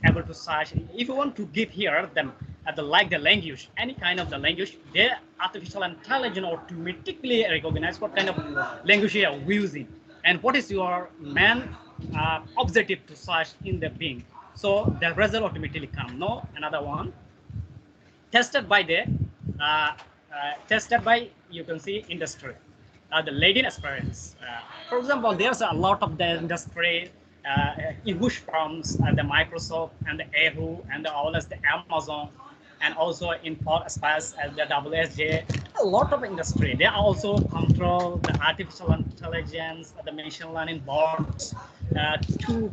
able to search. If you want to give here them the language, any kind of the language, the artificial intelligence automatically recognize what kind of language you are using and what is your main objective to search in the Bing. So the result automatically come. No, another one tested by the you can see industry, the leading experience. For example, there's a lot of the industry push from the Microsoft and the Yahoo and all as the Amazon, and also in part space as the WSJ, a lot of industry. They also control the artificial intelligence, the machine learning boards to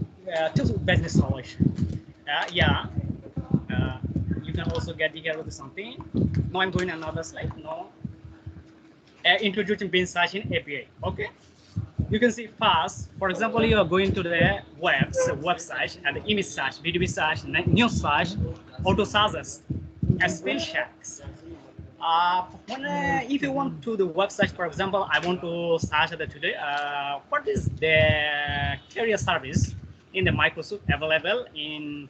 business solution. Yeah, you can also get here with something. Now I'm going another slide. No, introducing bin search in API. Okay. You can see fast. For example, you are going to the web search and the image search, video search, news search, auto searches, and spell checks. If you want to the web search, for example, I want to search today. What is the carrier service in the Microsoft available in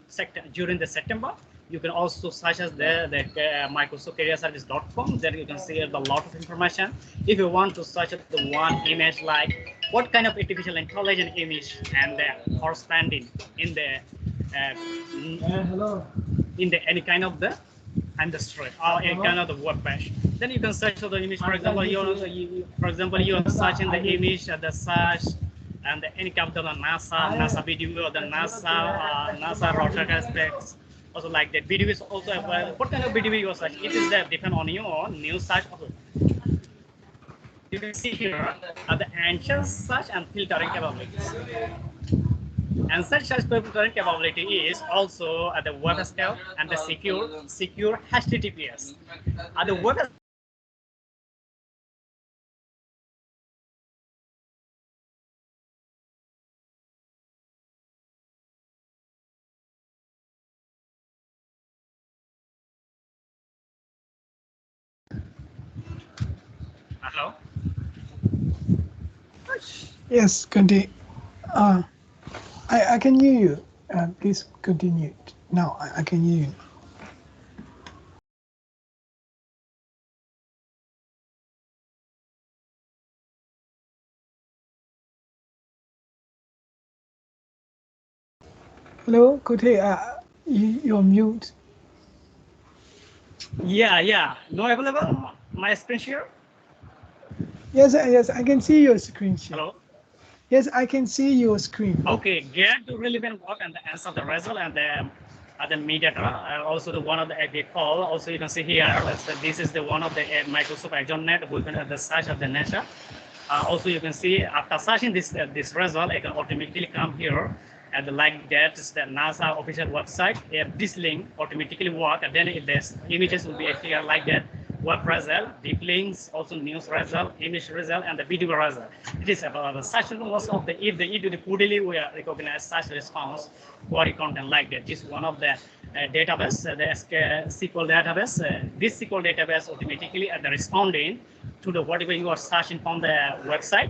during the September? You can also search as the Microsoft Career Service.com. There you can see a lot of information. If you want to search the one image, like what kind of artificial intelligence image and the corresponding in the any kind of the industry or any kind of the web page, then you can search for the image. For example, you are searching the image at the search and any kind of the NASA video or the NASA rocket aspects. Also like that video is also available. What kind of video you are searching? It is depend on your new search also. You can see here the ancient search and filtering capabilities. And such filtering capability is also at the web scale and the secure HTTPS. At the web hello. Yes, continue. I can hear you. Please continue. Now I can hear you. Hello, Kote, you're mute. Yeah. No available? My screen share? Yes, I can see your screen share. Hello? Yes, I can see your screen. Okay, get the relevant work and the answer the result and the metadata. Also the one of the API call. Also you can see here, this is the one of the Microsoft Azure Net within the search of the nature. Also you can see after searching this result, it can automatically come here and like that is the NASA official website. This link automatically work and then if there's images will be here like that. Web result, deep links, also news result, image result, and the video result. It is about the such most of the if the do the quarterly we recognize such response query content like that. This is one of the database, the SQL database. This SQL database automatically the responding to the whatever you are searching from the website.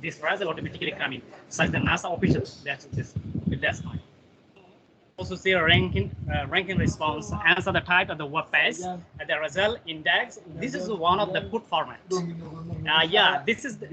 This result automatically coming. Such the NASA officials. That's fine. Also see a ranking response, answer the type of the web page, the result index. This is one of the good format. Yeah, this is the,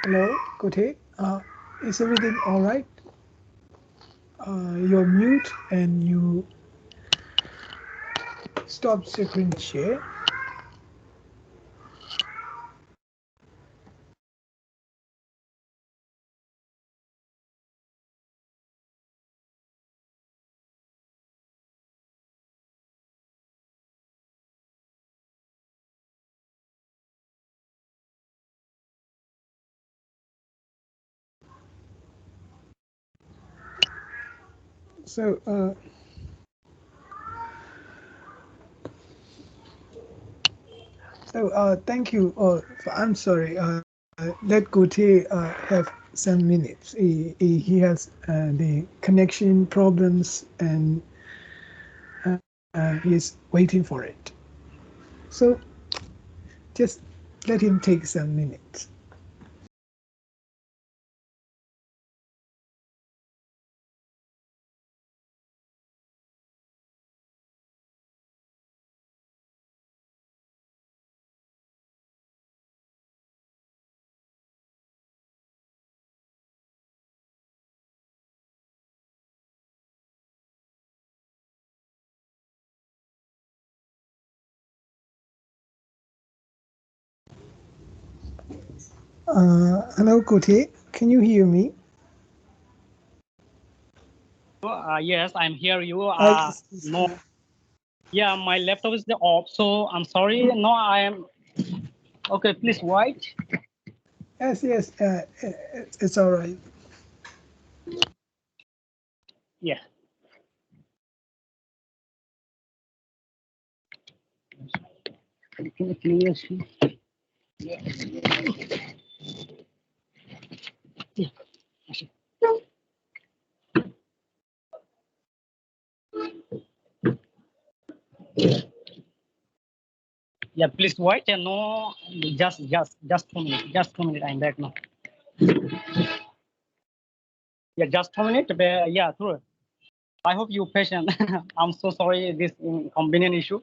Hello, Kote. Is everything all right? You're mute and you stop screen share. So, thank you. I'm sorry. Let Gautier have some minutes. He has the connection problems and he's waiting for it. So just let him take some minutes. Hello, Gautier. Can you hear me? yes, I'm here. You Yes. no. Yeah, my laptop is the off, so I'm sorry. No, I am okay. Please wait. Yes. It's all right. Yeah. Can you see? Yeah. Yeah, please wait. No, just 2 minutes. Just 2 minutes. I'm back now. Yeah, just 2 minutes. Yeah, true. I hope you're patient. I'm so sorry this inconvenient issue.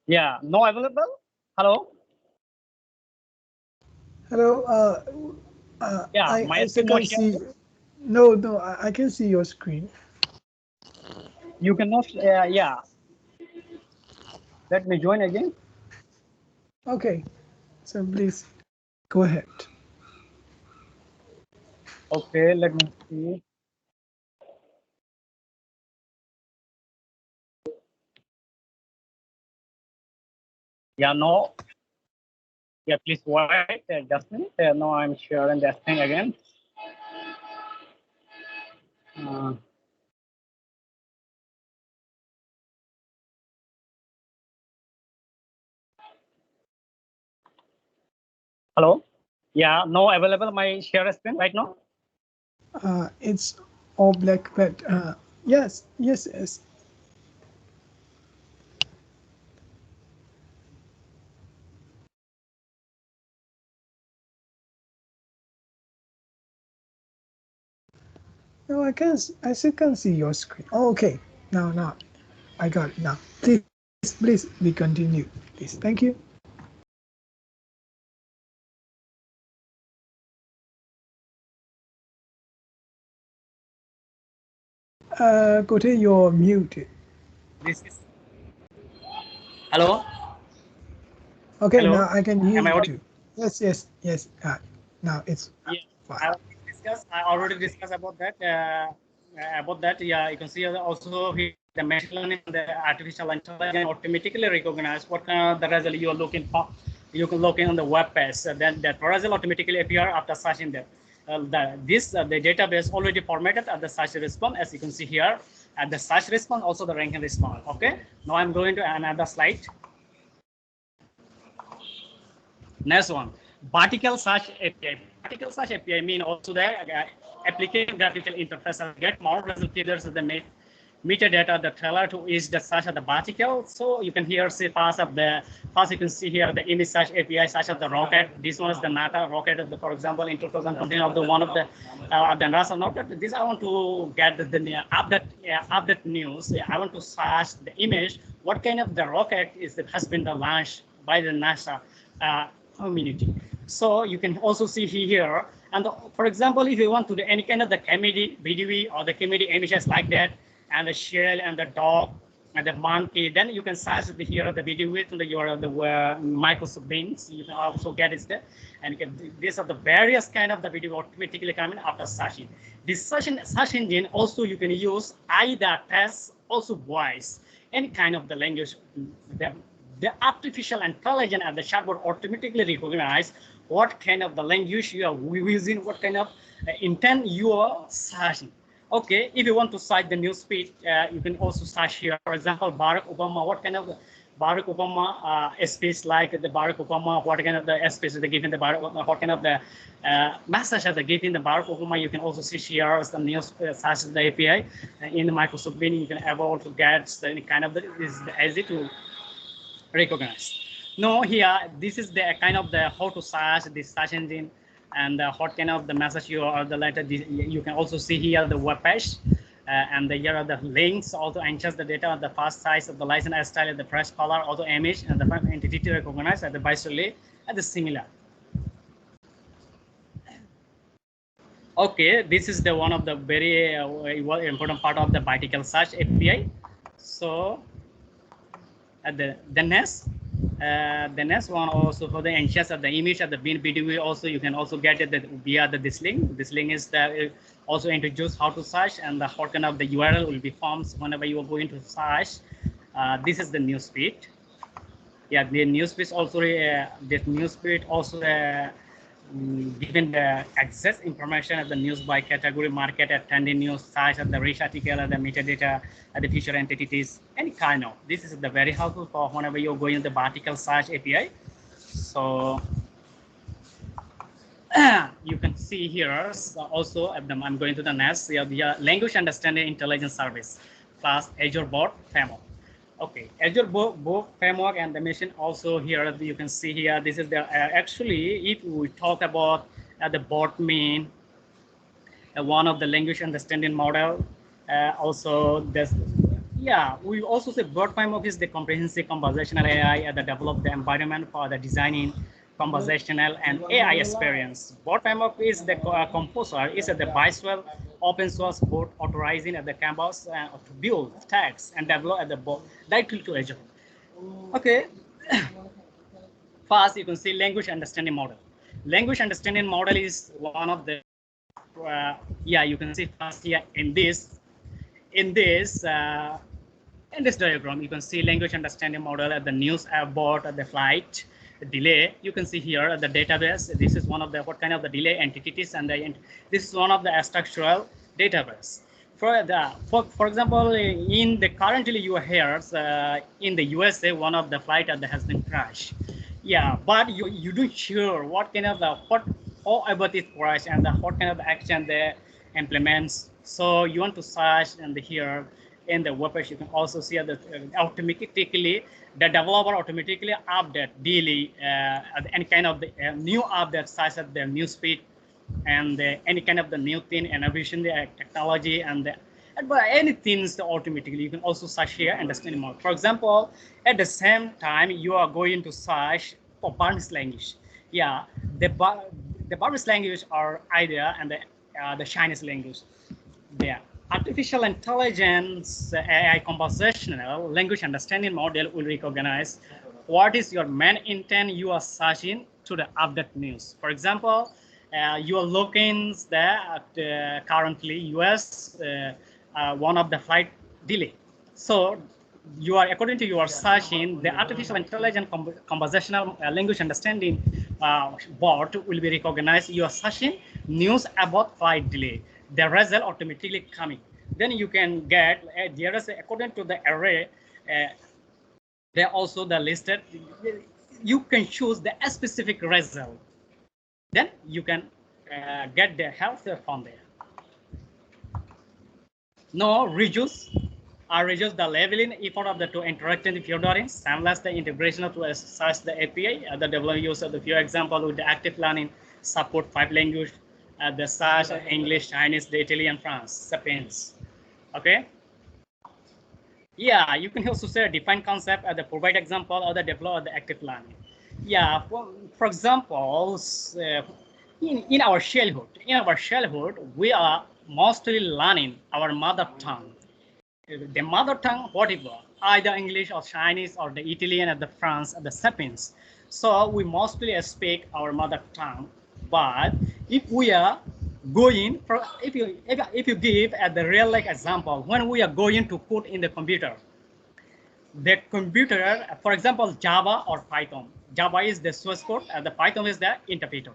Yeah, no available. Hello. Hello. Yeah, I my still screen not can't share. see. No, I can see your screen. You cannot. Yeah. Let me join again. Okay. So please go ahead. Okay, let me see. Yeah, no. Yeah, please wait just a minute. No, I'm sharing that thing again. Uh, Hello. Yeah, no available my share screen right now. It's all black, but yes, yes, yes. No, I still can't see your screen. Oh, okay. Now, I got it now. Please, we continue. Please, thank you. Go to your mute. This is hello. Okay, Hello. now I can hear Am I you audible? too. Yes, yes, yes. Now it's Yeah. fine. I already discussed about that. Yeah, you can see also here the machine learning and the artificial intelligence automatically recognize what kind of the result you are looking for. You can look in on the web page. Then that result automatically appear after searching that. The database already formatted at the search response, as you can see here. At the search response, also the ranking response. Okay. Now I'm going to another slide. Next one, vertical search API. Vertical search API mean also the application graphical interface get more result feeders the metadata the trailer to is the search of the vertical. So you can here see first you can see here the image search API such as the rocket. This one is the NATA rocket. For example, in 2020 of the one of the NASA rocket. This I want to get the update news. I want to search the image. What kind of the rocket is that has been launched by the NASA community. So you can also see here, and for example, if you want to do any kind of the comedy video or the comedy images like that, and the shell and the dog and the monkey, then you can search here the video with your the Microsoft Bing. You can also get it there, and these are the various kind of the video automatically coming after searching. This search engine also you can use either text, also voice, any kind of the language. The artificial intelligence and the chatbot automatically recognize what kind of the language you are using, what kind of intent you are searching. Okay, if you want to cite the news feed, you can also search here. For example, Barack Obama, what kind of Barack Obama speech like the Barack Obama, what kind of the speech they give in the Barack, what kind of the message that they give in the Barack Obama, you can also see here as the news search the API in the Microsoft Bing. You can able to get any kind of is easy to recognize. No, here this is the kind of the how to search this search engine and what kind of the message you or the letter. You can also see here the web page and here are the links. Also enters the data, the first size of the license style, the press color, also image, and the entity to recognize at the bisolely at the similar. Okay, this is the one of the very important part of the vertical search API. So at the next one also for the enhance of the image of the bin video also you can also get it via this link. This link is the also introduce how to search and the what kind of the URL will be formed whenever you are going to search. This is the newsfeed. Yeah, the newsfeed also this newsfeed also given the access information of the news by category, market, attending news, size of the rich article, the metadata, the future entities, any kind of. This is the very helpful for whenever you're going to the vertical search API. So you can see here also I'm going to the next. The language understanding intelligence service plus Azure bot framework. Okay, Azure both framework and the machine also here you can see here. This is the actually if we talk about the bot mean one of the language understanding model. Also this yeah we also say bot framework is the comprehensive conversational AI that develop the environment for the designing conversational and AI experience. Bot framework is the composer is the visual open source bot authorizing at the canvas to build tags and develop at the bot directly to Azure. Okay. First, you can see language understanding model. Language understanding model is one of the yeah you can see first here in this diagram, you can see language understanding model at the news about the flight delay. You can see here the database. This is one of the what kind of the delay entities, and this is one of the structural database. For example, in the currently you hear in the USA, one of the flight that has been crashed. Yeah, but you don't sure what kind of the how about this price and what kind of action they implements. So you want to search and here in the web page you can also see that automatically the developer automatically update daily any kind of the new update such as the new speed and any kind of the new thing innovation, the technology and by anything automatically you can also search here and understand more. For example, at the same time you are going to search for Burmese language. Yeah, the Burmese language are Idea and the Chinese language. The artificial intelligence AI conversational language understanding model will recognize what is your main intent you are searching to the update news. For example, you are looking there at currently US one of the flight delay. So you are according to your searching the artificial intelligence conversational language understanding bot will be recognized you are searching news about flight delay, the result automatically coming. Then you can get there is according to the array there also the listed you can choose the specific result, then you can get the help from there. No, reduce the leveling effort of the two interacting Fiodorin, seamless the integration of to such the API. The developer use of the few example with the active learning support 5 language, the such English, Chinese, the Italian, France, Spanish. Okay. Yeah, you can also say a defined concept at the provide example or the develop the active learning. Yeah, for example, in our childhood, we are mostly learning our mother tongue. The mother tongue, whatever, either English or Chinese or the Italian or the France or the Spanish. So we mostly speak our mother tongue. But if we are going for, if you give at the real like example, when we are going to put in the computer, for example, Java or Python. Java is the source code and the Python is the interpreter.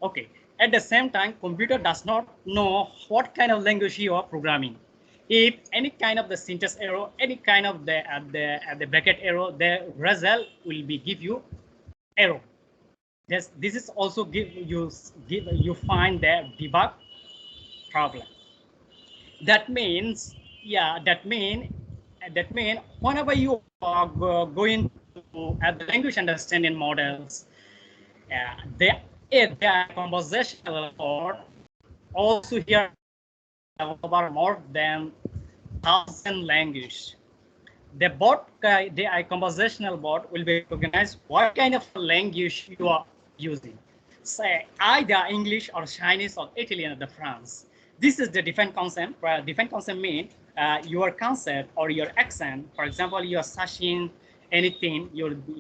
Okay. At the same time, computer does not know what kind of language you are programming. If any kind of the syntax error, any kind of the bracket error, the result will be give you error. This is also give you find the debug problem. That means, yeah, that mean whenever you are going to the language understanding models, they are conversational or also here over more than 1,000 language. The bot, the conversational bot will be recognized what kind of language you are using. Say either English or Chinese or Italian or the France. This is the defined concept. Defined concept means your concept or your accent. For example, you are searching anything.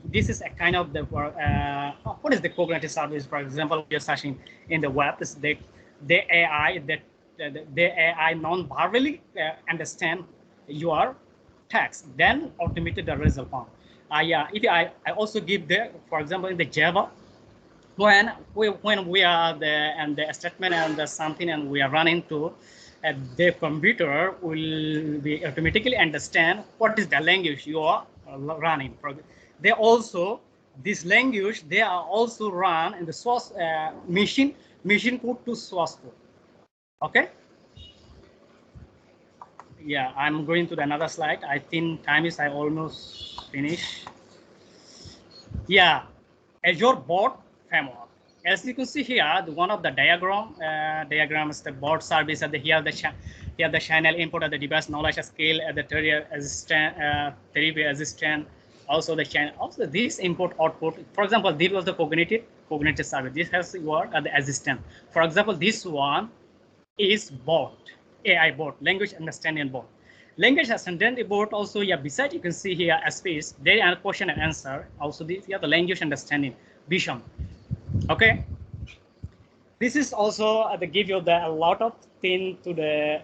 This is a kind of the what is the cognitive service? For example, you're searching in the web. This is the AI that the AI non-verbally understand your text, then automated the result form. Yeah, if I also give the, for example, in the Java, when we are the statement and the something and we are running to the computer will be automatically understand what is the language you are running. They also this language they are also run in the source machine code to source code. Okay. Yeah, I'm going to the another slide. I think time is I almost finish. Yeah, Azure bot framework. As you can see here, one of the diagrams, the bot service at the here the channel input at the device knowledge scale at the therapy assistant, also the channel, also this input output. For example, this was the cognitive service. This has your the assistant. For example, this one is bot, AI bot, language understanding bot. Language understanding bot also, yeah, beside you can see here a space, there are question and answer. Also, this here the language understanding, vision. Okay. This is also they give you a lot of thing to the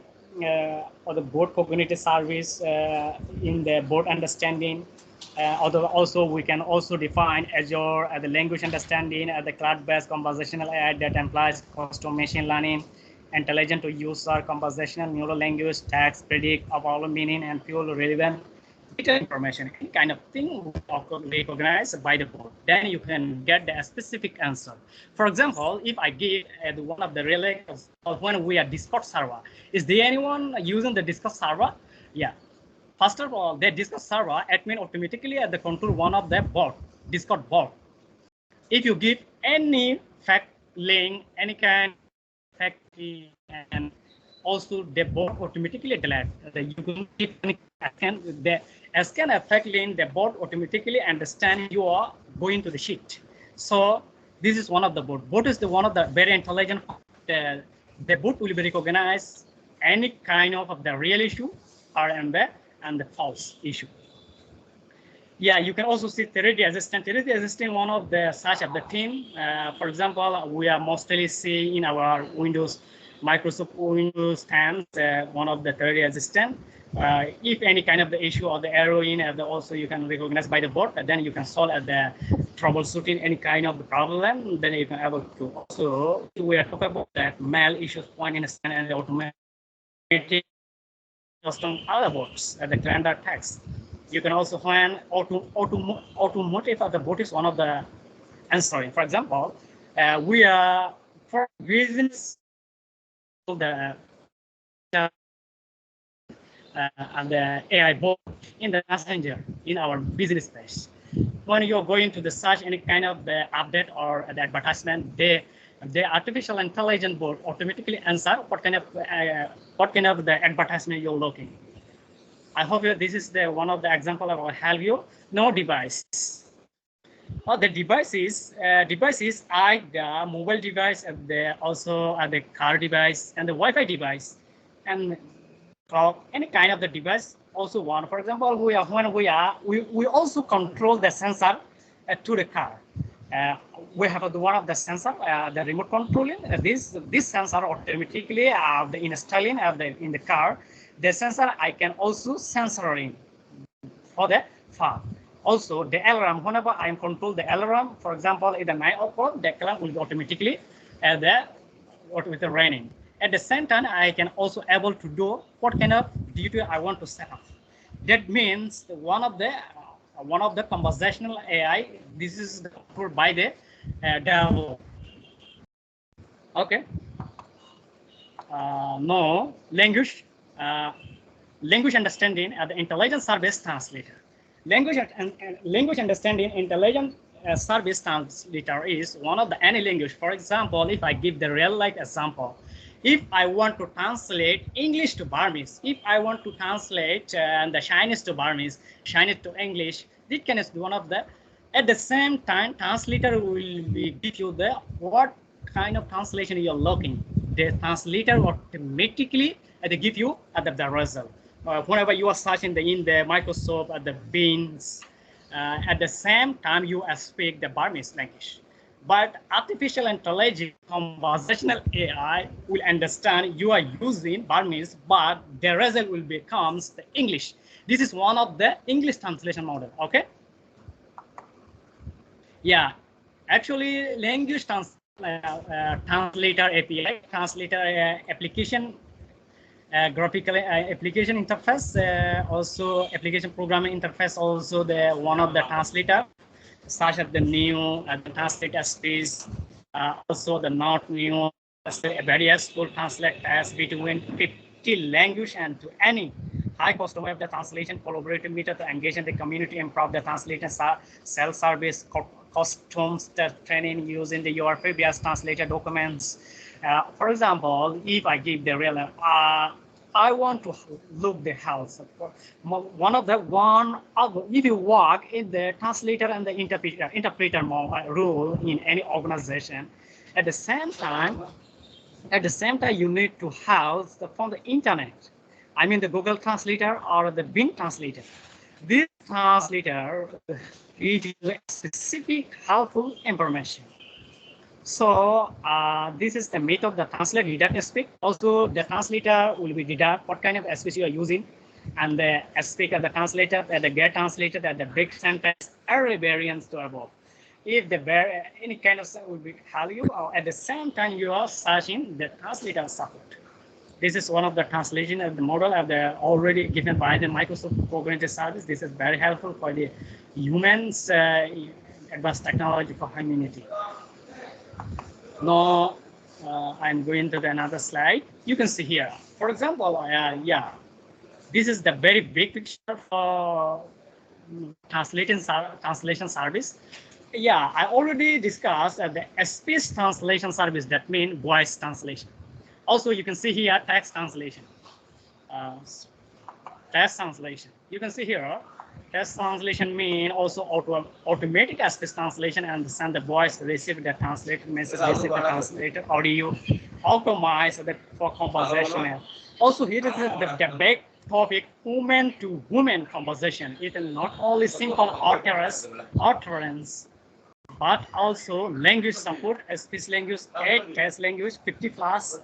or the bot cognitive service in the bot understanding. Although also we can also define Azure the language understanding the cloud-based conversational AI that implies custom machine learning, intelligent to user conversational neural language, text, predict, overall meaning, and fuel relevant detailed information, any kind of thing recognized by the board. Then you can get the specific answer. For example, if I give one of the relays of when we are Discord server, is there anyone using the Discord server? Yeah. First of all, the Discord server admin automatically at the control one of the board, Discord board. If you give any fact link, any kind of fact key, and also the board automatically delete. You can give any scan effect link, the board automatically understand you are going to the sheet. So this is one of the board. Board is the one of the very intelligent. The board will be recognize any kind of the real issue or and the false issue. Yeah, you can also see Thura assistant. Thura assistant, one of the such of the team. For example, we are mostly see in our Windows, Microsoft Windows 10, one of the Thura assistant. If any kind of the issue or the error in, also you can recognize by the board, and then you can solve at the troubleshooting any kind of the problem. Then you can able to also we are talking about that mail issues point in and the automatic custom other boards at the calendar text. You can also find automotive of the board is one of the answering. For example, we are for business the and the AI bot in the messenger in our business space. When you're going to the search any kind of the update or the advertisement, the artificial intelligence board automatically answer what kind of the advertisement you're looking. I hope this is the one of the example I will help you. No device. Oh, the devices the mobile device and also the car device and the Wi-Fi device and any kind of the device also one. For example, we also control the sensor to the car. We have one of the sensor, the remote controlling. This sensor automatically installing in the car. The sensor I can also sensoring for the farm. Also, the alarm, whenever I am control the alarm, for example, in the 9 o'clock, the alarm will be automatically with the raining. At the same time, I can also able to do what kind of duty I want to set up. That means one of the conversational AI. This is controlled by the dialogue. Okay. No language. Language understanding the intelligence service translator. Language understanding intelligent service translator is one of the any language. For example, if I give the real life example, if I want to translate English to Burmese, if I want to translate the Chinese to Burmese, Chinese to English, this can is one of the. At the same time, translator will give you the what kind of translation you're looking. The translator automatically they give you the result. Whenever you are searching in the Microsoft the Bings, at the same time you speak the Burmese language. But artificial intelligence conversational AI will understand you are using Burmese, but the result will becomes the English. This is one of the English translation model. Okay. Yeah, actually, language translator API, translator application, graphical application interface, also application programming interface, also the one of the translator, such as the new the translator space, also the not new various full translate as between 50 language and to any high customer of the translation collaborative method to engage in the community, improve the translation self-service costumes, the training using your previous translated documents. For example, if I give the real, I want to look the house. If you work in the translator and the interpreter role in any organization, at the same time, you need to house from the internet. I mean the Google Translator or the Bing Translator. This translator gives you specific helpful information. So this is the method of the translator deduct speak. Also, the translator will be deduct what kind of speech you are using, and the speak of the translator, the get translator, the big sentence, every variance to above. If the any kind of will be help you, or at the same time you are searching the translator support. This is one of the translation of the model of the already given by the Microsoft Cognitive Service. This is very helpful for the humans advanced technology for humanity. Now I'm going to the another slide. You can see here, for example, yeah, this is the very big picture for translation service. Yeah, I already discussed the speech translation service, that means voice translation. Also, you can see here text translation. Text translation. You can see here, text translation mean also automatic speech translation and send the voice, receive the translated message, receive the translated audio, optimize the for conversation. Also, here is the big topic, human to human conversation. It is not only simple utterance, but also language support, speech language, 8 text language, 50 plus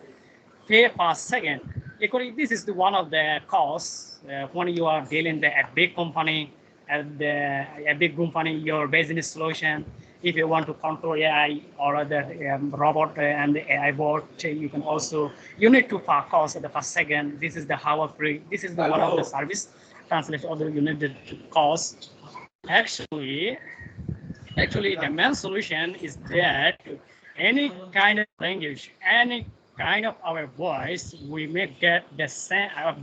per second. This is one of the costs when you are dealing with a big company, a big company, your business solution. If you want to control AI or the robot and the AI bot, you can also, you need to per cost the per second. This is the hour free. This is the one of the service translation, although you need the cost. Actually, the main solution is that any kind of language, any kind of our voice, we may get the same of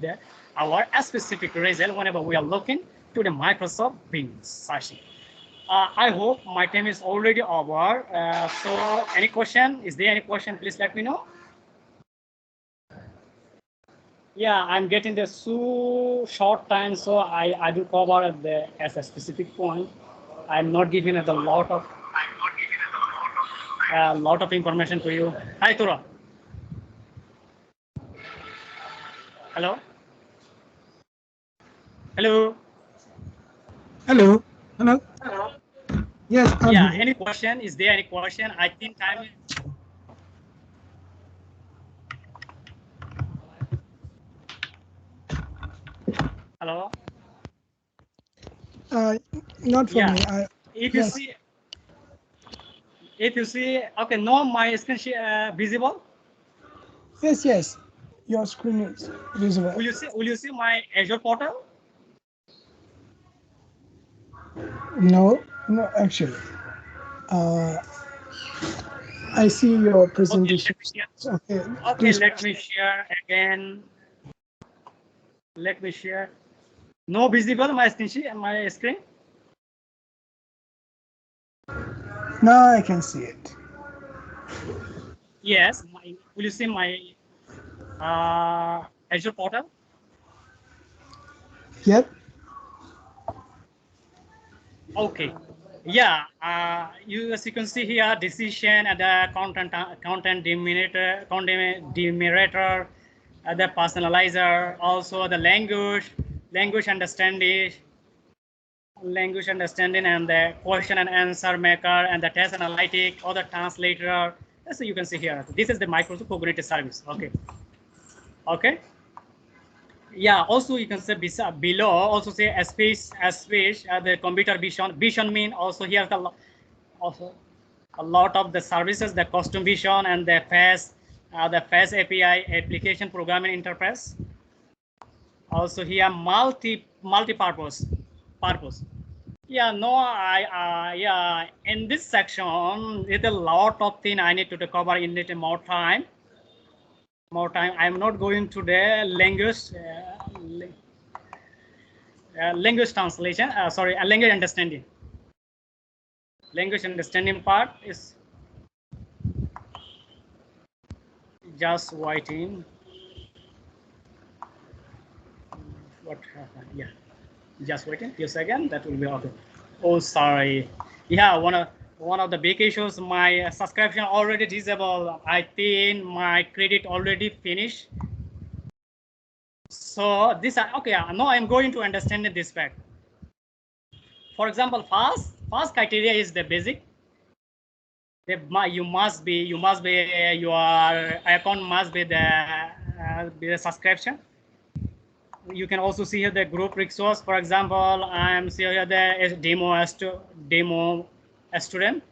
our specific result whenever we are looking to the Microsoft Bing session. I hope my time is already over. So any question? Is there any question? Please let me know. Yeah, I'm getting the so short time, so I do cover as a specific point. I'm not giving a lot of information to you. Hi, Thura. Hello. Hello. Hello. Hello. Hello. Yes. Yeah. Any question? Is there any question? I think time is. Hello. Not for me. If you see, okay, no, my screen visible. Yes. Your screen is visible. Will you see my Azure portal? No, actually. I see your presentation. Okay, let me share again. Let me share. No visible my screen. Now I can see it. Yes. Will you see my Azure portal? Yep. Okay. Yeah. As you can see here, decision and the content delimiter, the personalizer, also the language understanding, and the question and answer maker, and the test analytic, or the translator. So you can see here, this is the Microsoft Cognitive Service. Okay. Yeah, also you can say below, also say a space, the computer vision mean also here also a lot of the services, the custom vision and the face API application programming interface. Also here multi-purpose. Yeah, no, yeah, in this section, it's a lot of things I need to cover in little more time. I'm not going to the language translation. Language understanding. Language understanding part is just waiting. What happened? Yeah, just waiting. Few seconds. That will be okay. Oh, sorry. Yeah, one of the big issues. My subscription already disabled. I think my credit already finished. So this okay. Now I'm going to understand this fact. For example, first criteria is the basic. You must be your account must be the subscription. You can also see here the group resource. For example, I am seeing here the demo student.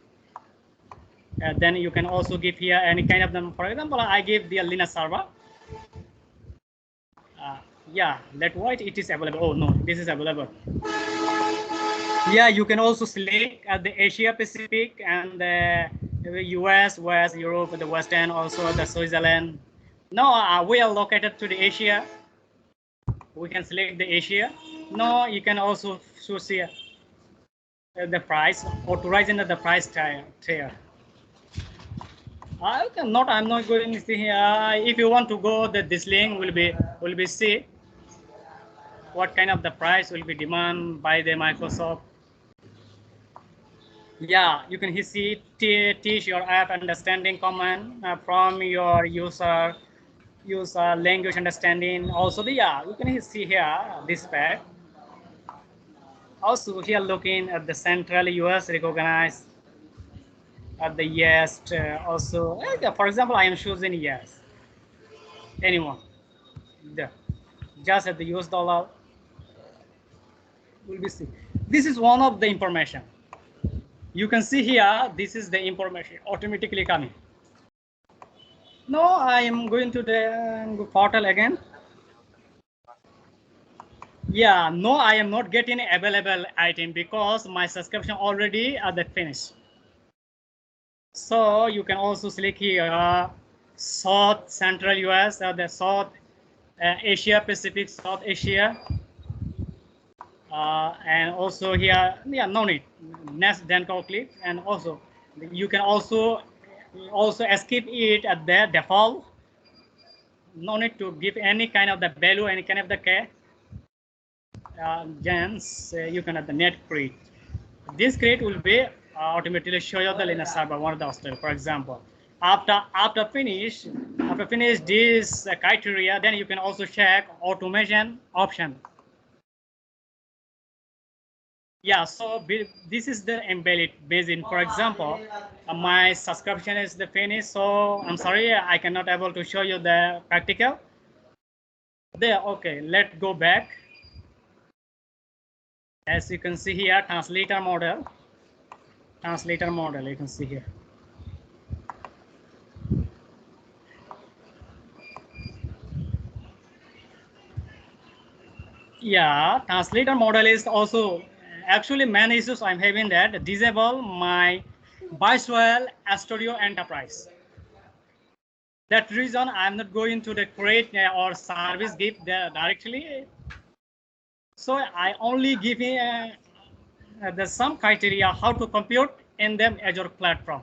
Then you can also give here any kind of them. For example, I give the Linux server. Yeah, let white it is available. Oh no, this is available. Yeah, you can also select the Asia Pacific and the US, West, Europe, the Western, also the Switzerland. No, we are located to the Asia. We can select the Asia. No, you can also choose here the price, authorizing the price tier. I'm not going to see here. If you want to go, this link will be see what kind of the price will be demand by the Microsoft. Yeah, you can see teach your app understanding command from your user language understanding. Also you can see here this fact. Also here looking at the central US recognized at the yes. Also, for example, I am choosing yes. Anyone, just at the US dollar will be see. This is one of the information. You can see here. This is the information automatically coming. No, I am going to the portal again. Yeah, no, I am not getting available item because my subscription already at the finish. So you can also select here South Central US or the South Asia Pacific, South Asia. And also here, yeah, no need. Next, then click, and also you can also escape it at the default. No need to give any kind of the value, any kind of the key. Gens, you can have the net create. This create will be automatically show you the Linux server one of the hostel. For example, after finish this criteria, then you can also check automation option. Yeah, so this is the embedded basin. For example, my subscription is the finish, so I'm sorry I cannot able to show you the practical. There, okay, let's go back. As you can see here, translator model, you can see here. Yeah, translator model is also actually many issues I'm having that disable my Visual Studio Enterprise. That reason I'm not going to the create or service gift there directly. So I only give the some criteria how to compute in them Azure platform.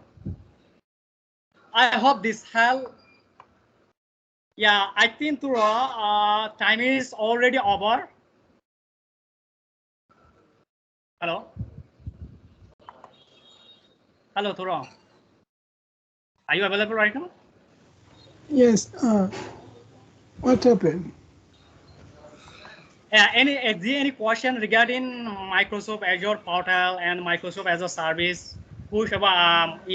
I hope this help. Yeah, I think Thura, time is already over. Hello. Hello, Thura. Are you available right now? Yes. What happened? Any question regarding Microsoft Azure portal and Microsoft Azure service? Push in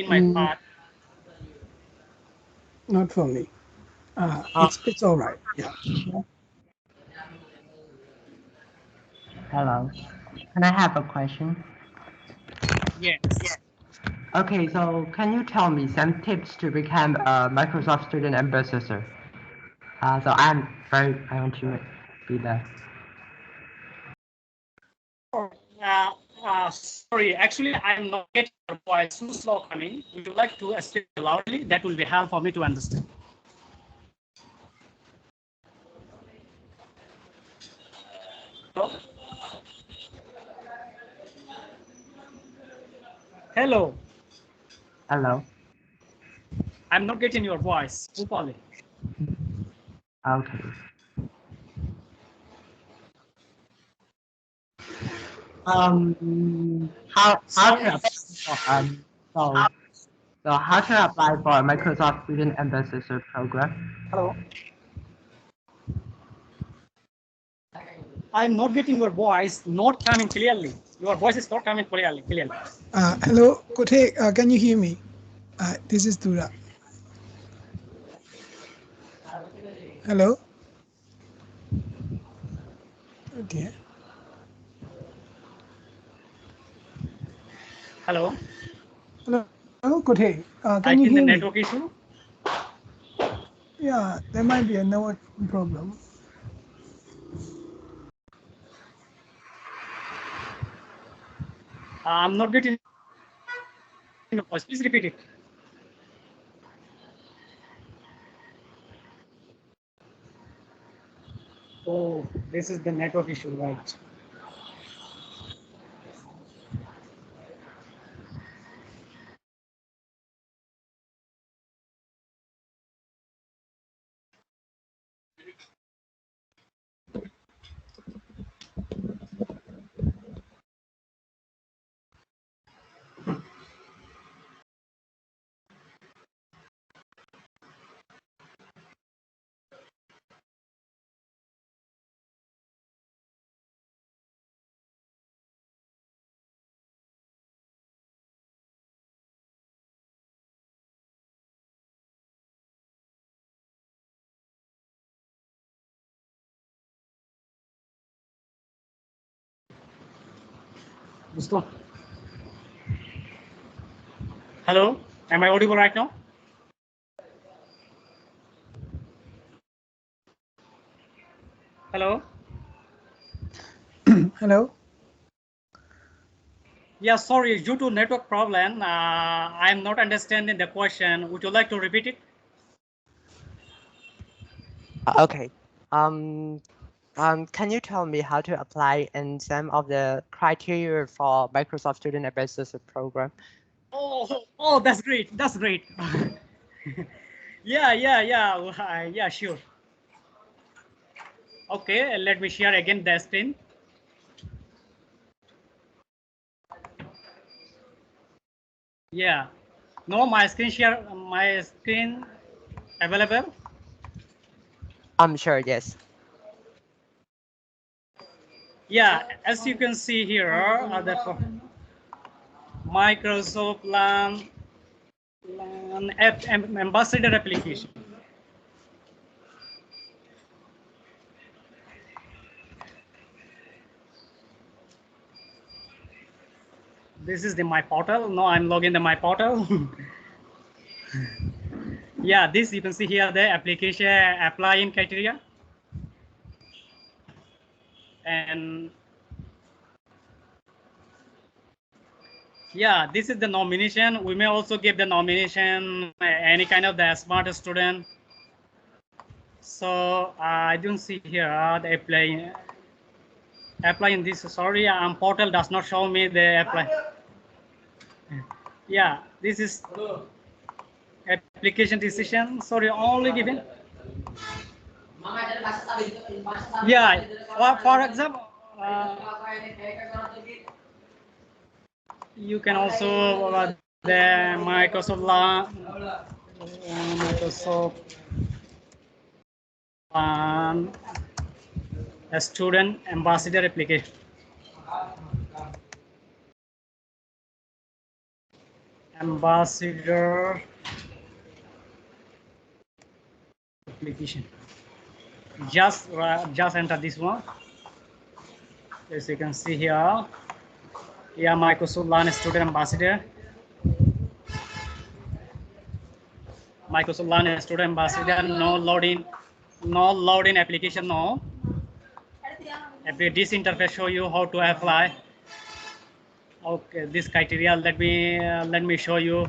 my part. Not for me. It's all right. Yeah. Hello. Can I have a question? Yes. Okay, so can you tell me some tips to become a Microsoft Student Ambassador? I want to be that. Sorry, actually, I'm not getting your voice too slow coming. Would you like to speak loudly? That will be helpful for me to understand. Hello. Hello. I'm not getting your voice properly. Okay. How to how to apply for a Microsoft Student Ambassador program? Hello. I'm not getting your voice, not coming clearly. Your voice is not coming clearly. Hello, Kote, can you hear me? This is Thura. Hello. Okay. Hello. Hello, Kote. Can I you think the hear me? network issue. Yeah, there might be a network problem. I'm not getting your voice. Please repeat it. Oh, this is the network issue, right? Hello, am I audible right now? Hello. Hello. Yeah, sorry, due to network problem, I'm not understanding the question. Would you like to repeat it? Okay. Can you tell me how to apply and some of the criteria for Microsoft Student Ambassador program? Oh, that's great. That's great. Yeah, sure. Okay, let me share again the screen. Yeah. No, my screen available. I'm sure, yes. Yeah, as you can see here, the Microsoft LAN ambassador application. This is my portal. No, I'm logging in my portal. Yeah, this you can see here the application applying criteria. And yeah, this is the nomination. We may also give the nomination any kind of the smart student. So I don't see here the applying this. Sorry, portal does not show me the apply. Yeah, this is application decision. Sorry, only given. Yeah, for example, you can also the Microsoft a student ambassador application. Ambassador application. Just enter this one. As you can see here, yeah, Microsoft LAN student ambassador. Microsoft LAN student ambassador. No loading application. No. This interface show you how to apply. Okay, this criteria. Let me show you.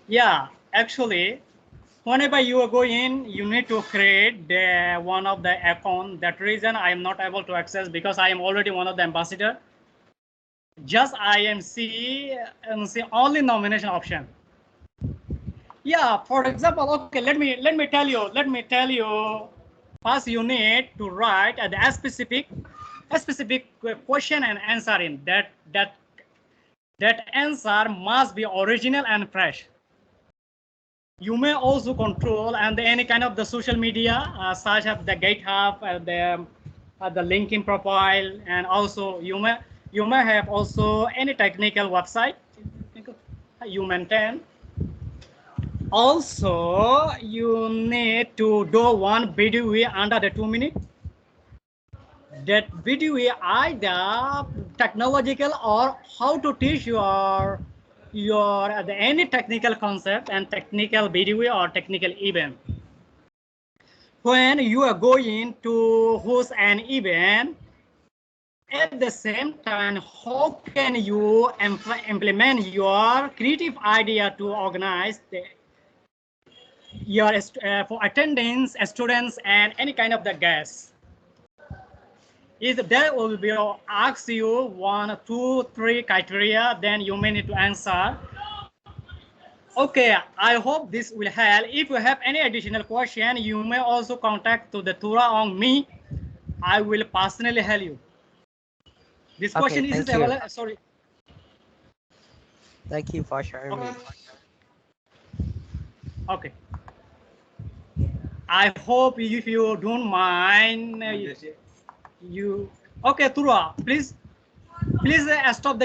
Yeah, actually, whenever you go in, you need to create one of the account. That reason I am not able to access because I am already one of the ambassador. Just IMC only nomination option. Yeah, for example, okay, let me tell you. First, you need to write a specific question and answer in that answer must be original and fresh. You may also control and any kind of the social media such as the GitHub, the LinkedIn profile, and also you may have also any technical website you maintain. Also, you need to do one video under the 2 minutes. That video either technological or how to teach your any technical concept and technical video or technical event. When you are going to host an event, at the same time, how can you implement your creative idea to organize your for attendance, students, and any kind of the guests? If there will be ask you 1, 2, 3 criteria, then you may need to answer. Okay, I hope this will help. If you have any additional question, you may also contact to the Thura on me. I will personally help you. This question Okay, is thank you. available. Sorry. Thank you for sharing me. Okay. I hope if you don't mind, you. Okay, Thura, please stop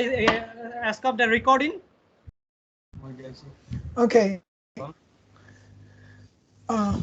the recording. Okay. Okay.